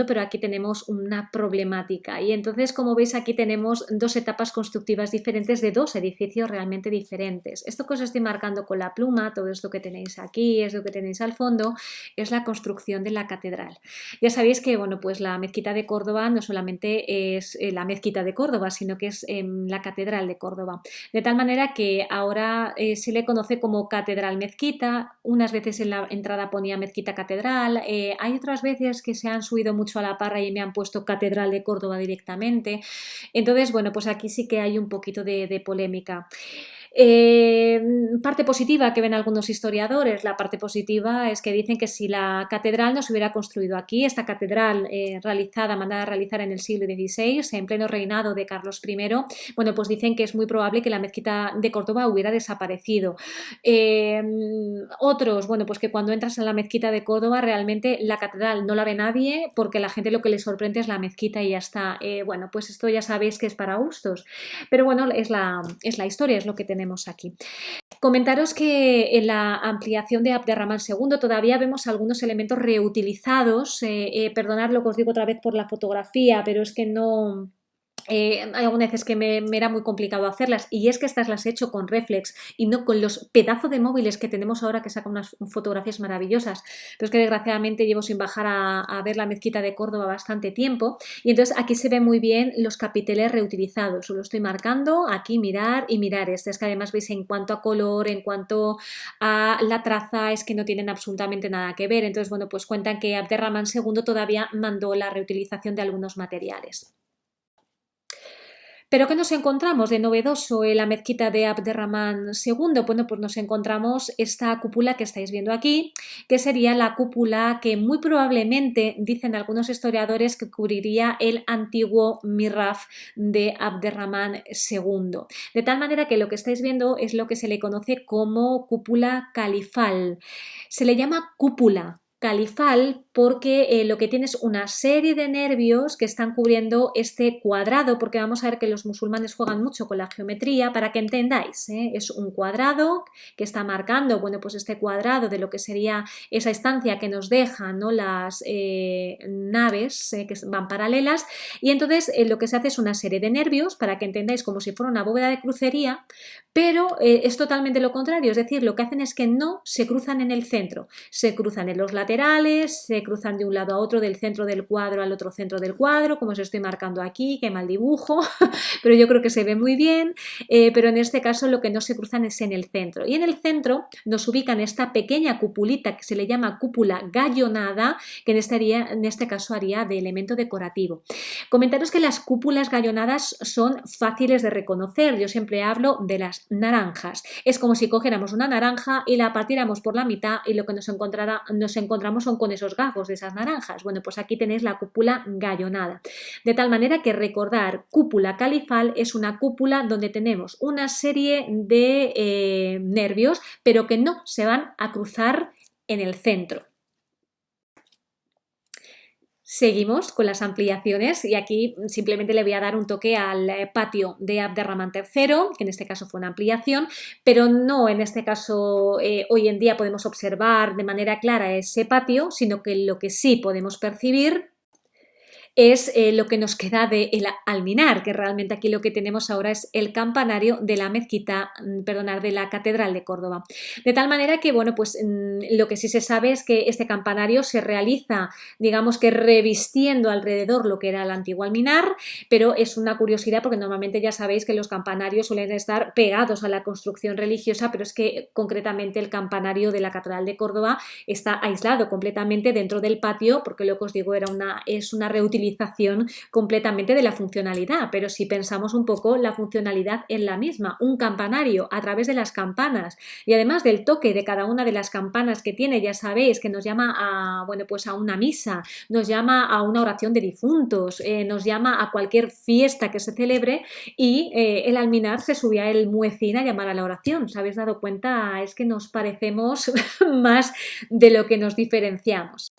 pero aquí tenemos una problemática. Y entonces, como veis, aquí tenemos dos etapas constructivas diferentes de dos edificios realmente diferentes. Esto que os estoy marcando con la pluma, todo esto que tenéis aquí, es lo que tenéis al fondo, es la construcción de la catedral. Ya sabéis que, bueno, pues la mezquita de Córdoba no solamente es la mezquita de Córdoba, sino que es la catedral de Córdoba. De tal manera que ahora se le conoce como catedral mezquita, unas veces en la entrada ponía mezquita catedral, hay otras veces que se han subido mucho a la parra y me han puesto catedral de Córdoba directamente. Entonces, bueno, pues aquí sí que hay un poquito de polémica. Parte positiva que ven algunos historiadores, la parte positiva es que dicen que si la catedral no se hubiera construido aquí, esta catedral mandada a realizar en el siglo XVI, en pleno reinado de Carlos I, bueno, pues dicen que es muy probable que la mezquita de Córdoba hubiera desaparecido. Otros, bueno, pues que cuando entras en la mezquita de Córdoba realmente la catedral no la ve nadie porque la gente lo que le sorprende es la mezquita y ya está. Bueno, pues esto ya sabéis que es para gustos, pero bueno, es la historia, es lo que tenemos aquí. Comentaros que en la ampliación de Abderramán II todavía vemos algunos elementos reutilizados. Perdonad lo que os digo otra vez por la fotografía, pero es que no... hay algunas veces que me era muy complicado hacerlas, y es que estas las he hecho con reflex y no con los pedazos de móviles que tenemos ahora que sacan unas fotografías maravillosas, pero es que desgraciadamente llevo sin bajar a ver la mezquita de Córdoba bastante tiempo, y entonces aquí se ven muy bien los capiteles reutilizados. Os lo estoy marcando aquí, mirar y mirar. Es que además veis en cuanto a color, en cuanto a la traza, es que no tienen absolutamente nada que ver. Entonces, bueno, pues cuentan que Abderramán II todavía mandó la reutilización de algunos materiales. ¿Pero qué nos encontramos de novedoso en la mezquita de Abderramán II? Bueno, pues nos encontramos esta cúpula que estáis viendo aquí, que sería la cúpula que muy probablemente, dicen algunos historiadores, que cubriría el antiguo mihraf de Abderramán II. De tal manera que lo que estáis viendo es lo que se le conoce como cúpula califal. Se le llama cúpula califal porque lo que tiene es una serie de nervios que están cubriendo este cuadrado, porque vamos a ver que los musulmanes juegan mucho con la geometría, para que entendáis, es un cuadrado que está marcando, bueno, pues este cuadrado de lo que sería esa estancia que nos dejan, ¿no?, las naves que van paralelas, y entonces lo que se hace es una serie de nervios, para que entendáis, como si fuera una bóveda de crucería, pero es totalmente lo contrario, es decir, lo que hacen es que no se cruzan en el centro, se cruzan en los laterales, se cruzan de un lado a otro, del centro del cuadro al otro centro del cuadro, como os estoy marcando aquí, qué mal dibujo, pero yo creo que se ve muy bien, pero en este caso lo que no se cruzan es en el centro, y en el centro nos ubican esta pequeña cupulita que se le llama cúpula gallonada, que en este caso haría de elemento decorativo. Comentaros que las cúpulas gallonadas son fáciles de reconocer, yo siempre hablo de las naranjas, es como si cogiéramos una naranja y la partiéramos por la mitad y lo que nos encontramos son con esos gajos de esas naranjas. Bueno, pues aquí tenéis la cúpula gallonada, de tal manera que recordar, cúpula califal es una cúpula donde tenemos una serie de nervios, pero que no se van a cruzar en el centro. Seguimos con las ampliaciones y aquí simplemente le voy a dar un toque al patio de Abderramán III, que en este caso fue una ampliación, pero no en este caso hoy en día podemos observar de manera clara ese patio, sino que lo que sí podemos percibir es lo que nos queda de el alminar, que realmente aquí lo que tenemos ahora es el campanario de la mezquita, de la Catedral de Córdoba. De tal manera que, bueno, pues lo que sí se sabe es que este campanario se realiza, digamos que revistiendo alrededor lo que era el antiguo alminar, pero es una curiosidad porque normalmente ya sabéis que los campanarios suelen estar pegados a la construcción religiosa, pero es que concretamente el campanario de la Catedral de Córdoba está aislado completamente dentro del patio, porque lo que os digo es una reutilización completamente de la funcionalidad, pero si pensamos un poco, la funcionalidad es la misma, un campanario a través de las campanas y además del toque de cada una de las campanas que tiene, ya sabéis que nos llama a, bueno, pues a una misa, nos llama a una oración de difuntos, nos llama a cualquier fiesta que se celebre y el alminar se subía el muecín a llamar a la oración. ¿Os habéis dado cuenta? Es que nos parecemos más de lo que nos diferenciamos.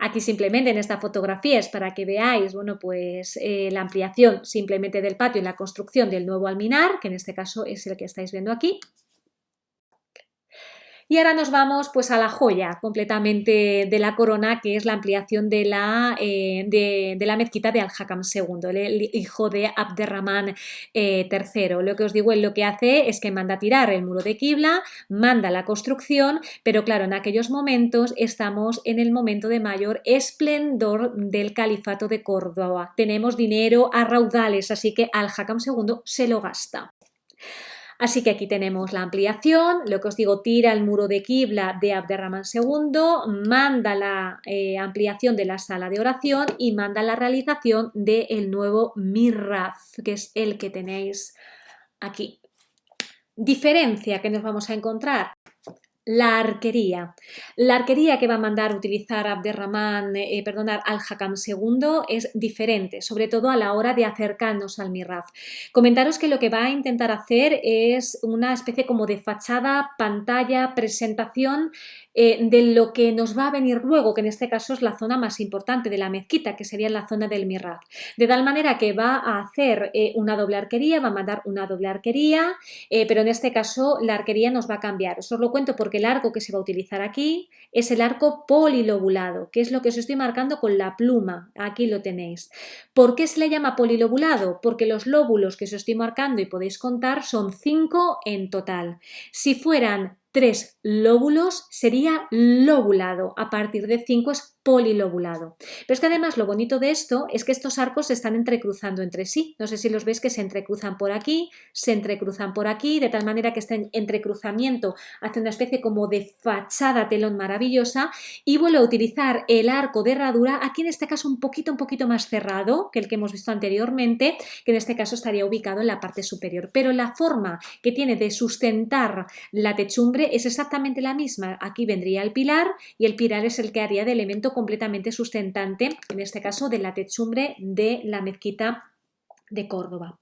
Aquí simplemente en esta fotografía es para que veáis, bueno, pues la ampliación simplemente del patio y la construcción del nuevo alminar, que en este caso es el que estáis viendo aquí. Y ahora nos vamos pues a la joya completamente de la corona, que es la ampliación de la mezquita de Al-Hakam II, el hijo de Abderramán III. Lo que os digo, él lo que hace es que manda tirar el muro de Qibla, manda la construcción, pero claro, en aquellos momentos estamos en el momento de mayor esplendor del califato de Córdoba. Tenemos dinero a raudales, así que Al-Hakam II se lo gasta. Así que aquí tenemos la ampliación, lo que os digo, tira el muro de Qibla de Abderramán II, manda la ampliación de la sala de oración y manda la realización del nuevo mihrab, que es el que tenéis aquí. Diferencia que nos vamos a encontrar. La arquería que va a mandar utilizar Al-Hakam II es diferente, sobre todo a la hora de acercarnos al mihrab. Comentaros que lo que va a intentar hacer es una especie como de fachada, pantalla, presentación de lo que nos va a venir luego, que en este caso es la zona más importante de la mezquita, que sería la zona del mihrab. De tal manera que va a hacer una doble arquería, va a mandar una doble arquería, pero en este caso la arquería nos va a cambiar. Os lo cuento porque el arco que se va a utilizar aquí es el arco polilobulado, que es lo que os estoy marcando con la pluma. Aquí lo tenéis. ¿Por qué se le llama polilobulado? Porque los lóbulos que os estoy marcando y podéis contar son 5 en total. Si fueran 3 lóbulos sería lobulado, a partir de 5 es polilobulado. Pero es que además lo bonito de esto es que estos arcos se están entrecruzando entre sí. No sé si los veis que se entrecruzan por aquí, se entrecruzan por aquí, de tal manera que este entrecruzamiento hace una especie como de fachada telón maravillosa y vuelvo a utilizar el arco de herradura, aquí en este caso un poquito más cerrado que el que hemos visto anteriormente, que en este caso estaría ubicado en la parte superior. Pero la forma que tiene de sustentar la techumbre es exactamente la misma. Aquí vendría el pilar y el pilar es el que haría de elemento completamente sustentante, en este caso de la techumbre de la mezquita de Córdoba.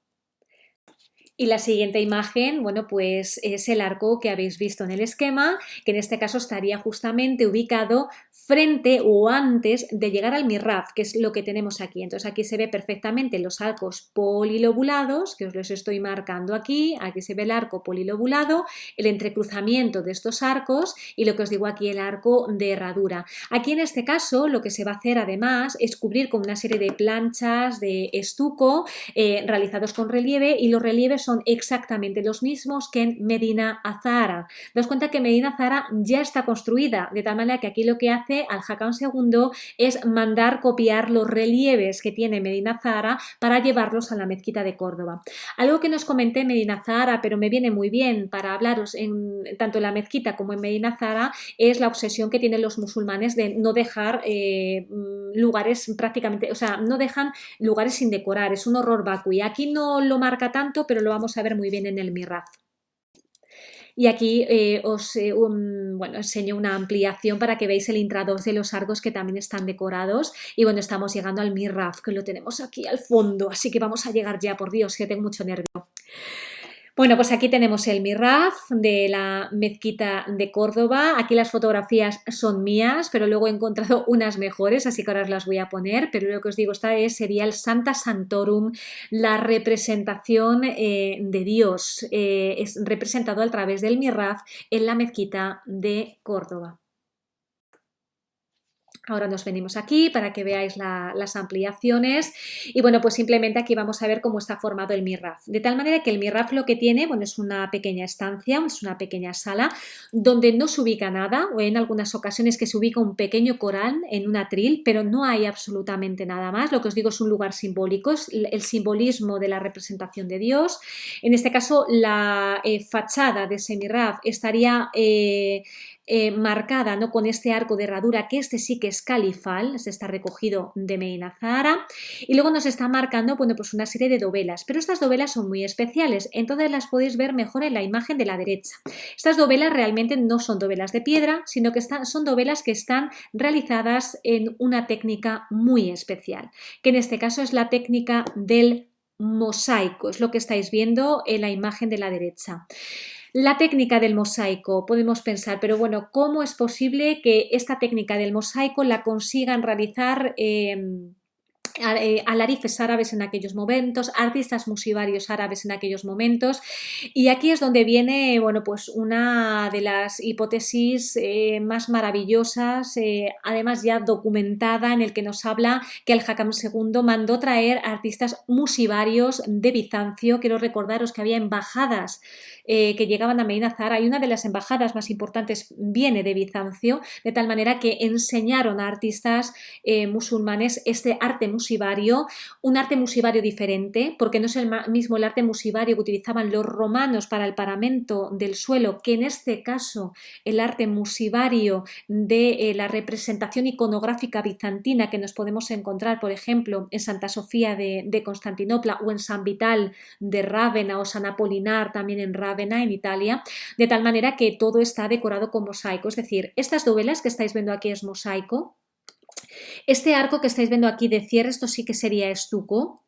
Y la siguiente imagen, bueno, pues es el arco que habéis visto en el esquema, que en este caso estaría justamente ubicado frente o antes de llegar al mihrab, que es lo que tenemos aquí. Entonces aquí se ve perfectamente los arcos polilobulados, que os los estoy marcando aquí. Aquí se ve el arco polilobulado, el entrecruzamiento de estos arcos y lo que os digo aquí, el arco de herradura. Aquí en este caso lo que se va a hacer además es cubrir con una serie de planchas de estuco realizados con relieve, y los relieves son exactamente los mismos que en Medina Azahara. Daos cuenta que Medina Azahara ya está construida, de tal manera que aquí lo que hace Al-Hakam II es mandar copiar los relieves que tiene Medina Azahara para llevarlos a la mezquita de Córdoba. Algo que nos comenté en Medina Azahara, pero me viene muy bien para hablaros tanto en la mezquita como en Medina Azahara, es la obsesión que tienen los musulmanes de no dejar lugares prácticamente, o sea, no dejan lugares sin decorar, es un horror vacui. Aquí no lo marca tanto, pero lo vamos a ver muy bien en el mihrab. Y aquí bueno, enseño una ampliación para que veáis el intradós de los arcos que también están decorados. Y bueno, estamos llegando al mihrab, que lo tenemos aquí al fondo, así que vamos a llegar ya, por Dios, que tengo mucho nervio. Bueno, pues aquí tenemos el mihrab de la mezquita de Córdoba. Aquí las fotografías son mías, pero luego he encontrado unas mejores, así que ahora os las voy a poner. Pero lo que os digo, sería el Santa Santorum, la representación de Dios. Es representado a través del mihrab en la mezquita de Córdoba. Ahora nos venimos aquí para que veáis las ampliaciones y bueno, pues simplemente aquí vamos a ver cómo está formado el mihrab. De tal manera que el mihrab lo que tiene, bueno, es una pequeña estancia, es una pequeña sala donde no se ubica nada, o en algunas ocasiones que se ubica un pequeño Corán en un atril, pero no hay absolutamente nada más. Lo que os digo es un lugar simbólico, es el simbolismo de la representación de Dios. En este caso, la fachada de ese mihrab estaría marcada, ¿no?, con este arco de herradura, que este sí que es califal, este está recogido de Medina Azahara, y luego nos está marcando, bueno, pues una serie de dovelas, pero estas dovelas son muy especiales, entonces las podéis ver mejor en la imagen de la derecha. Estas dovelas realmente no son dovelas de piedra, sino que son dovelas que están realizadas en una técnica muy especial, que en este caso es la técnica del mosaico, es lo que estáis viendo en la imagen de la derecha. La técnica del mosaico, podemos pensar, pero bueno, ¿cómo es posible que esta técnica del mosaico la consigan realizar alarifes árabes en aquellos momentos, artistas musivarios árabes en aquellos momentos? Y aquí es donde viene, bueno, pues una de las hipótesis más maravillosas, además ya documentada, en el que nos habla que Al-Hakam II mandó traer artistas musivarios de Bizancio. Quiero recordaros que había embajadas que llegaban a Medina Azahara, y una de las embajadas más importantes viene de Bizancio, de tal manera que enseñaron a artistas musulmanes este arte musivario, un arte musivario diferente, porque no es el mismo el arte musivario que utilizaban los romanos para el paramento del suelo, que en este caso el arte musivario de la representación iconográfica bizantina que nos podemos encontrar, por ejemplo, en Santa Sofía de Constantinopla, o en San Vital de Rávena, o San Apolinar también en Rávena, en Italia, de tal manera que todo está decorado con mosaico. Es decir, estas dovelas que estáis viendo aquí es mosaico. Este arco que estáis viendo aquí de cierre, esto sí que sería estuco.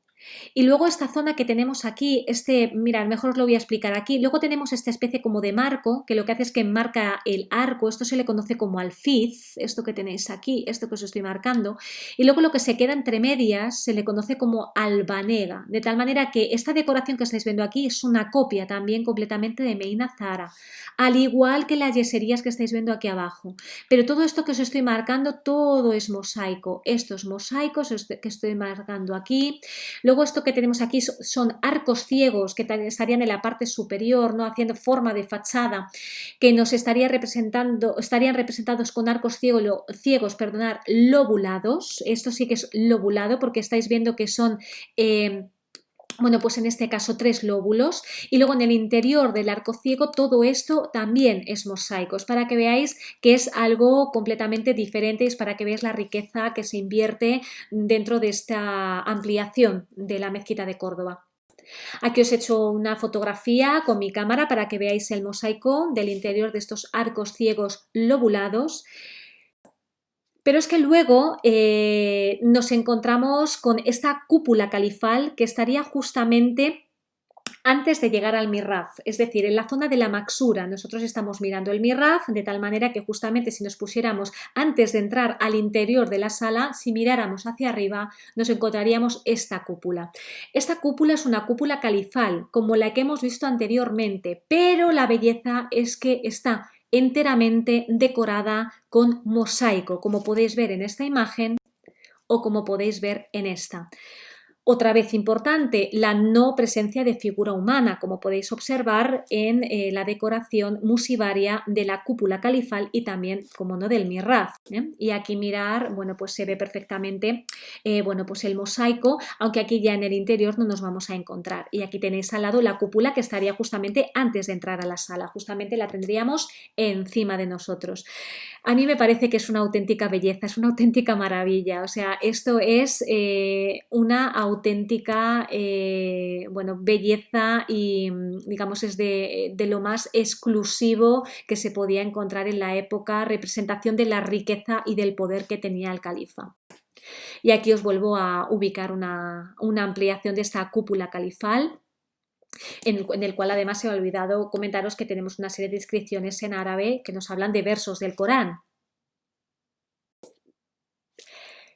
Y luego esta zona que tenemos aquí, mira, mejor os lo voy a explicar aquí. Luego tenemos esta especie como de marco, que lo que hace es que marca el arco. Esto se le conoce como alfiz, esto que tenéis aquí, esto que os estoy marcando. Y luego lo que se queda entre medias se le conoce como albanega. De tal manera que esta decoración que estáis viendo aquí es una copia también completamente de Medina Azahara, al igual que las yeserías que estáis viendo aquí abajo. Pero todo esto que os estoy marcando, todo es mosaico. Estos mosaicos que estoy marcando aquí. Luego esto que tenemos aquí son arcos ciegos que estarían en la parte superior, ¿no?, haciendo forma de fachada, que nos estarían representados con arcos ciegos, lobulados. Esto sí que es lobulado, porque estáis viendo que son bueno, pues en este caso 3 lóbulos, y luego en el interior del arco ciego todo esto también es mosaico. Es para que veáis que es algo completamente diferente, es para que veáis la riqueza que se invierte dentro de esta ampliación de la mezquita de Córdoba. Aquí os he hecho una fotografía con mi cámara para que veáis el mosaico del interior de estos arcos ciegos lobulados. Pero es que luego nos encontramos con esta cúpula califal que estaría justamente antes de llegar al mihrab, es decir, en la zona de la maksura. Nosotros estamos mirando el mihrab de tal manera que justamente si nos pusiéramos antes de entrar al interior de la sala, si miráramos hacia arriba, nos encontraríamos esta cúpula. Esta cúpula es una cúpula califal, como la que hemos visto anteriormente, pero la belleza es que está enteramente decorada con mosaico, como podéis ver en esta imagen o como podéis ver en esta. Otra vez importante, la no presencia de figura humana, como podéis observar en la decoración musivaria de la cúpula califal y también, como no, del mihrab. Y aquí mirar, bueno, pues se ve perfectamente, bueno, pues el mosaico, aunque aquí ya en el interior no nos vamos a encontrar. Y aquí tenéis al lado la cúpula que estaría justamente antes de entrar a la sala, justamente la tendríamos encima de nosotros. A mí me parece que es una auténtica belleza, es una auténtica maravilla, o sea, esto es una auténtica bueno, belleza y digamos es de lo más exclusivo que se podía encontrar en la época, representación de la riqueza y del poder que tenía el califa. Y aquí os vuelvo a ubicar una ampliación de esta cúpula califal. En el cual además se me ha olvidado comentaros que tenemos una serie de inscripciones en árabe que nos hablan de versos del Corán.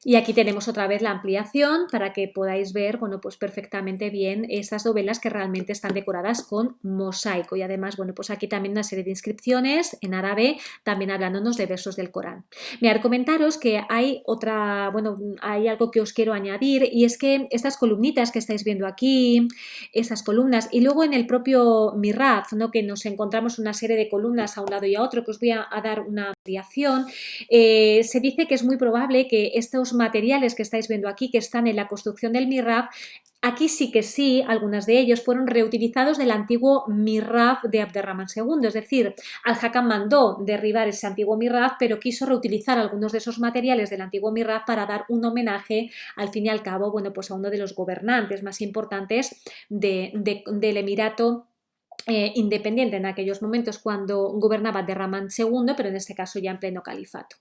Y aquí tenemos otra vez la ampliación para que podáis ver, bueno, pues perfectamente bien estas dovelas que realmente están decoradas con mosaico. Y además, bueno, pues aquí también una serie de inscripciones en árabe, también hablándonos de versos del Corán. Mirad, comentaros que hay otra, bueno, hay algo que os quiero añadir y es que estas columnitas que estáis viendo aquí, estas columnas, y luego en el propio mihrab, ¿no? Que nos encontramos una serie de columnas a un lado y a otro, que os voy a dar una ampliación, se dice que es muy probable que estos materiales que estáis viendo aquí, que están en la construcción del mihrab, aquí sí que sí, algunas de ellos fueron reutilizados del antiguo mihrab de Abderramán II, es decir, Al-Hakam mandó derribar ese antiguo mihrab, pero quiso reutilizar algunos de esos materiales del antiguo mihrab para dar un homenaje, al fin y al cabo, bueno, pues a uno de los gobernantes más importantes del Emirato independiente en aquellos momentos cuando gobernaba Abderramán II, pero en este caso ya en pleno califato.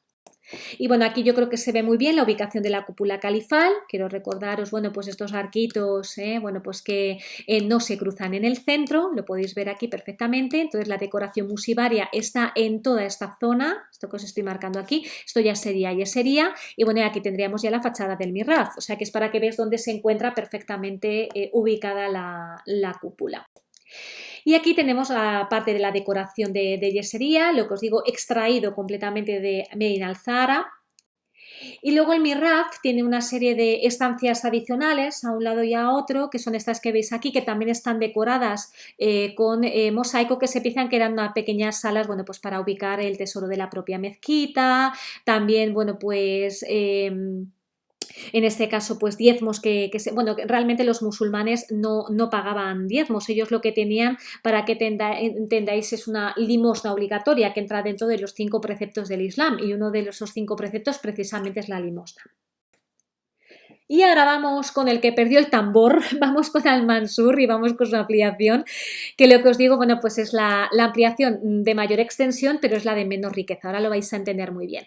Y bueno, aquí yo creo que se ve muy bien la ubicación de la cúpula califal. Quiero recordaros, bueno, pues estos arquitos, bueno, pues que no se cruzan en el centro, lo podéis ver aquí perfectamente. Entonces la decoración musivaria está en toda esta zona, esto que os estoy marcando aquí, esto ya sería yesería. Y bueno, aquí tendríamos ya la fachada del mihrab, o sea que es para que veáis dónde se encuentra perfectamente ubicada la cúpula. Y aquí tenemos la parte de la decoración de yesería, lo que os digo, extraído completamente de Medina al-Zahara. Y luego el mihrab tiene una serie de estancias adicionales a un lado y a otro, que son estas que veis aquí, que también están decoradas con mosaico, que se piensan que eran unas pequeñas salas, bueno, pues para ubicar el tesoro de la propia mezquita, también, bueno, pues en este caso, pues diezmos bueno, realmente los musulmanes no pagaban diezmos, ellos lo que tenían, para que entendáis, es una limosna obligatoria que entra dentro de los 5 preceptos del Islam y uno de esos 5 preceptos precisamente es la limosna. Y ahora vamos con el que perdió el tambor, vamos con Al-Mansur y vamos con su ampliación, que lo que os digo, bueno, pues es la ampliación de mayor extensión, pero es la de menos riqueza, ahora lo vais a entender muy bien.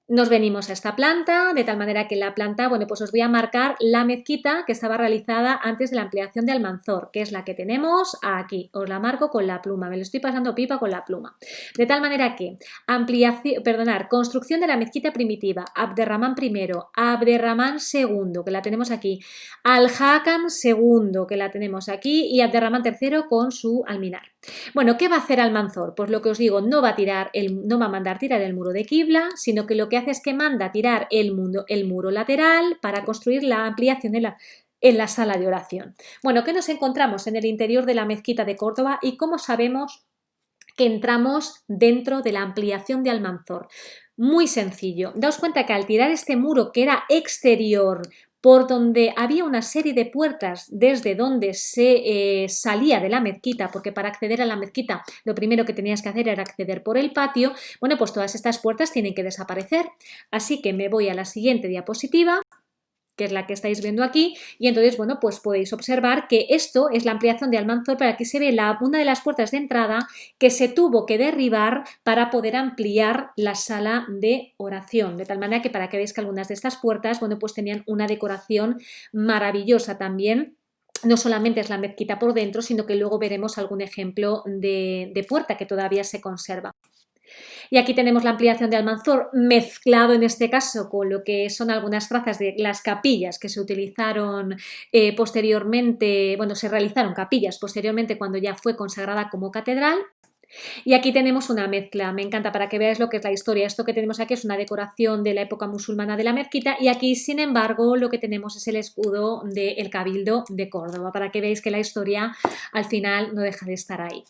Nos venimos a esta planta, de tal manera que en la planta, bueno, pues os voy a marcar la mezquita que estaba realizada antes de la ampliación de Al-Mansur, que es la que tenemos aquí. Os la marco con la pluma, me lo estoy pasando pipa con la pluma. De tal manera que construcción de la mezquita primitiva, Abderramán I, Abderramán II, que la tenemos aquí, Al-Hakam II, que la tenemos aquí, y Abderramán III con su alminar. Bueno, ¿qué va a hacer Al-Mansur? Pues lo que os digo, no va a mandar tirar el muro de Qibla, sino que lo que hace es que manda tirar el muro lateral para construir la ampliación en la sala de oración. Bueno, ¿qué nos encontramos en el interior de la mezquita de Córdoba y cómo sabemos que entramos dentro de la ampliación de Al-Mansur? Muy sencillo. Daos cuenta que al tirar este muro que era exterior, por donde había una serie de puertas desde donde se salía de la mezquita, porque para acceder a la mezquita lo primero que tenías que hacer era acceder por el patio, bueno, pues todas estas puertas tienen que desaparecer. Así que me voy a la siguiente diapositiva, que es la que estáis viendo aquí, y entonces, bueno, pues podéis observar que esto es la ampliación de Al-Mansur, pero aquí se ve una de las puertas de entrada que se tuvo que derribar para poder ampliar la sala de oración, de tal manera que para que veáis que algunas de estas puertas, bueno, pues tenían una decoración maravillosa también, no solamente es la mezquita por dentro, sino que luego veremos algún ejemplo de puerta que todavía se conserva. Y aquí tenemos la ampliación de Almanzor mezclado en este caso con lo que son algunas trazas de las capillas que se utilizaron posteriormente, bueno, se realizaron capillas posteriormente cuando ya fue consagrada como catedral. Y aquí tenemos una mezcla, me encanta para que veáis lo que es la historia. Esto que tenemos aquí es una decoración de la época musulmana de la mezquita y aquí, sin embargo, lo que tenemos es el escudo del Cabildo de Córdoba, para que veáis que la historia al final no deja de estar ahí.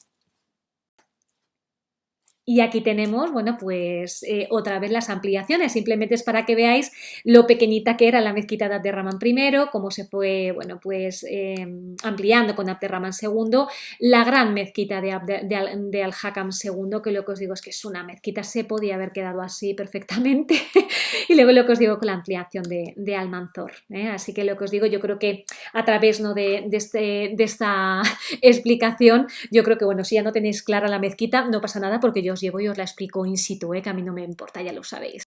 Y aquí tenemos, bueno, pues otra vez las ampliaciones, simplemente es para que veáis lo pequeñita que era la mezquita de Abderramán I, cómo se fue, bueno, pues ampliando con Abderramán II, la gran mezquita de Al-Hakam II, que lo que os digo es que es una mezquita, se podía haber quedado así perfectamente, y luego lo que os digo con la ampliación de Almanzor, así que lo que os digo, yo creo que a través, ¿no?, de esta explicación, yo creo que, bueno, si ya no tenéis clara la mezquita, no pasa nada porque yo os llevo y os la explico in situ, que a mí no me importa, ya lo sabéis.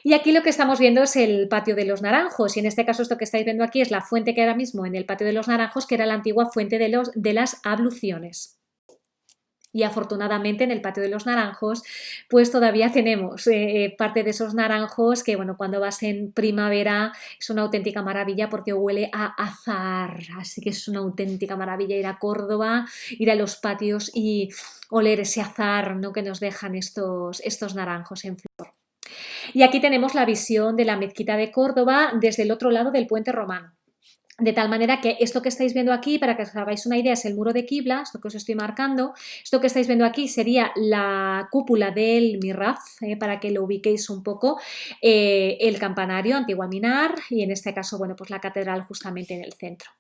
Y aquí lo que estamos viendo es el patio de los Naranjos, y en este caso esto que estáis viendo aquí es la fuente que ahora mismo en el patio de los Naranjos, que era la antigua fuente de las abluciones. Y afortunadamente en el patio de los Naranjos pues todavía tenemos parte de esos naranjos que, bueno, cuando vas en primavera es una auténtica maravilla porque huele a azahar, así que es una auténtica maravilla ir a Córdoba, ir a los patios y oler ese azahar, ¿no?, que nos dejan estos naranjos en flor. Y aquí tenemos la visión de la mezquita de Córdoba desde el otro lado del puente romano. De tal manera que esto que estáis viendo aquí, para que os hagáis una idea, es el muro de Qibla, esto que os estoy marcando. Esto que estáis viendo aquí sería la cúpula del Mihrab, para que lo ubiquéis un poco, el campanario, antigua minar, y en este caso, bueno, pues la catedral justamente en el centro.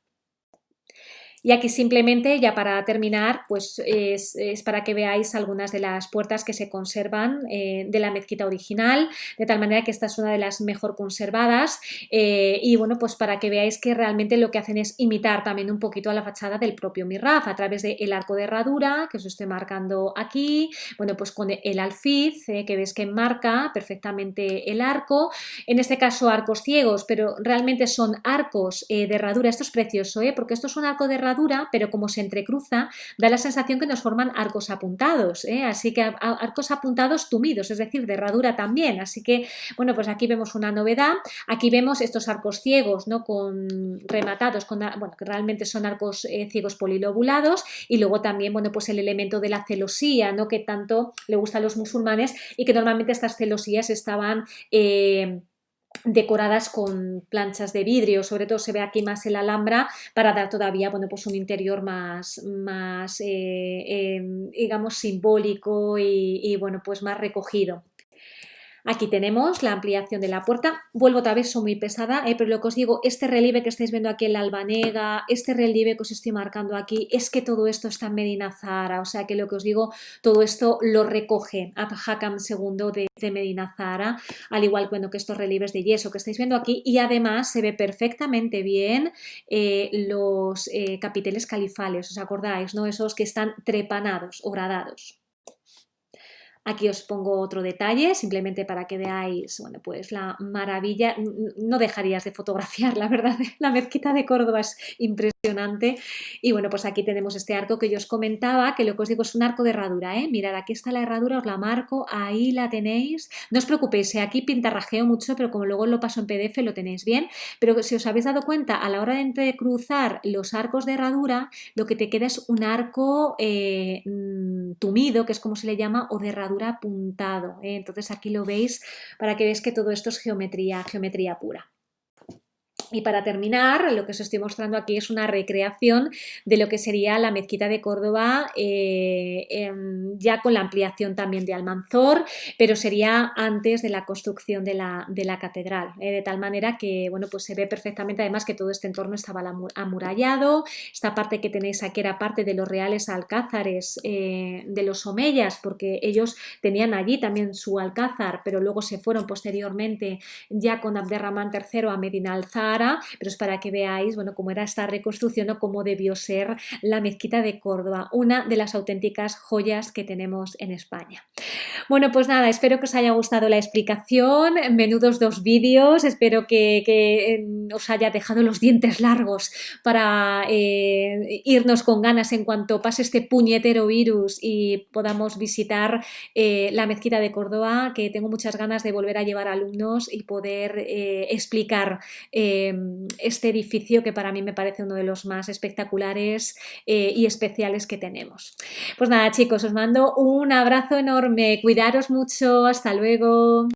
Y aquí simplemente, ya para terminar, pues es para que veáis algunas de las puertas que se conservan de la mezquita original, de tal manera que esta es una de las mejor conservadas y bueno, pues para que veáis que realmente lo que hacen es imitar también un poquito a la fachada del propio Mihrab a través del arco de herradura, que os estoy marcando aquí, bueno, pues con el alfiz, que ves que enmarca perfectamente el arco, en este caso arcos ciegos, pero realmente son arcos de herradura. Esto es precioso, porque esto es un arco de herradura, pero como se entrecruza, da la sensación que nos forman arcos apuntados, así que arcos apuntados tumidos, es decir, de herradura también, así que, bueno, pues aquí vemos una novedad, aquí vemos estos arcos ciegos, ¿no?, rematados con, bueno, que realmente son arcos ciegos polilobulados, y luego también, bueno, pues el elemento de la celosía, ¿no?, que tanto le gusta a los musulmanes y que normalmente estas celosías estaban decoradas con planchas de vidrio, sobre todo se ve aquí más el alhambra para dar todavía, bueno, pues un interior más digamos, simbólico y bueno, pues más recogido. Aquí tenemos la ampliación de la puerta. Vuelvo otra vez, soy muy pesada, pero lo que os digo, este relieve que estáis viendo aquí en la albanega, este relieve que os estoy marcando aquí, es que todo esto está en Medina Zahara, o sea que lo que os digo, todo esto lo recoge Abd-Hakam II de Medina Zahara, al igual, bueno, que estos relieves de yeso que estáis viendo aquí, y además se ve perfectamente bien los capiteles califales, ¿os acordáis, no? Esos que están trepanados, horadados. Aquí os pongo otro detalle, simplemente para que veáis, bueno, pues la maravilla, no dejarías de fotografiar, la verdad, la mezquita de Córdoba es impresionante. Y bueno, pues aquí tenemos este arco que yo os comentaba, que lo que os digo es un arco de herradura, mirad, aquí está la herradura, os la marco, ahí la tenéis, no os preocupéis, aquí pintarrajeo mucho, pero como luego lo paso en PDF lo tenéis bien, pero si os habéis dado cuenta, a la hora de entrecruzar los arcos de herradura, lo que te queda es un arco tumido, que es como se le llama, o de herradura apuntado, entonces aquí lo veis para que veáis que todo esto es geometría pura. Y para terminar, lo que os estoy mostrando aquí es una recreación de lo que sería la mezquita de Córdoba, ya con la ampliación también de Almanzor, pero sería antes de la construcción de la catedral, de tal manera que, bueno, pues se ve perfectamente además que todo este entorno estaba amurallado. Esta parte que tenéis aquí era parte de los reales alcázares de los omeyas, porque ellos tenían allí también su alcázar, pero luego se fueron posteriormente ya con Abderramán III a Medina Alzar, Zahara, pero es para que veáis, bueno, cómo era esta reconstrucción o cómo debió ser la mezquita de Córdoba, una de las auténticas joyas que tenemos en España. Bueno, pues nada, espero que os haya gustado la explicación, menudos 2 vídeos, espero que os haya dejado los dientes largos para irnos con ganas en cuanto pase este puñetero virus y podamos visitar la mezquita de Córdoba, que tengo muchas ganas de volver a llevar alumnos y poder explicar este edificio que para mí me parece uno de los más espectaculares y especiales que tenemos. Pues nada, chicos, os mando un abrazo enorme, cuidaros mucho, hasta luego.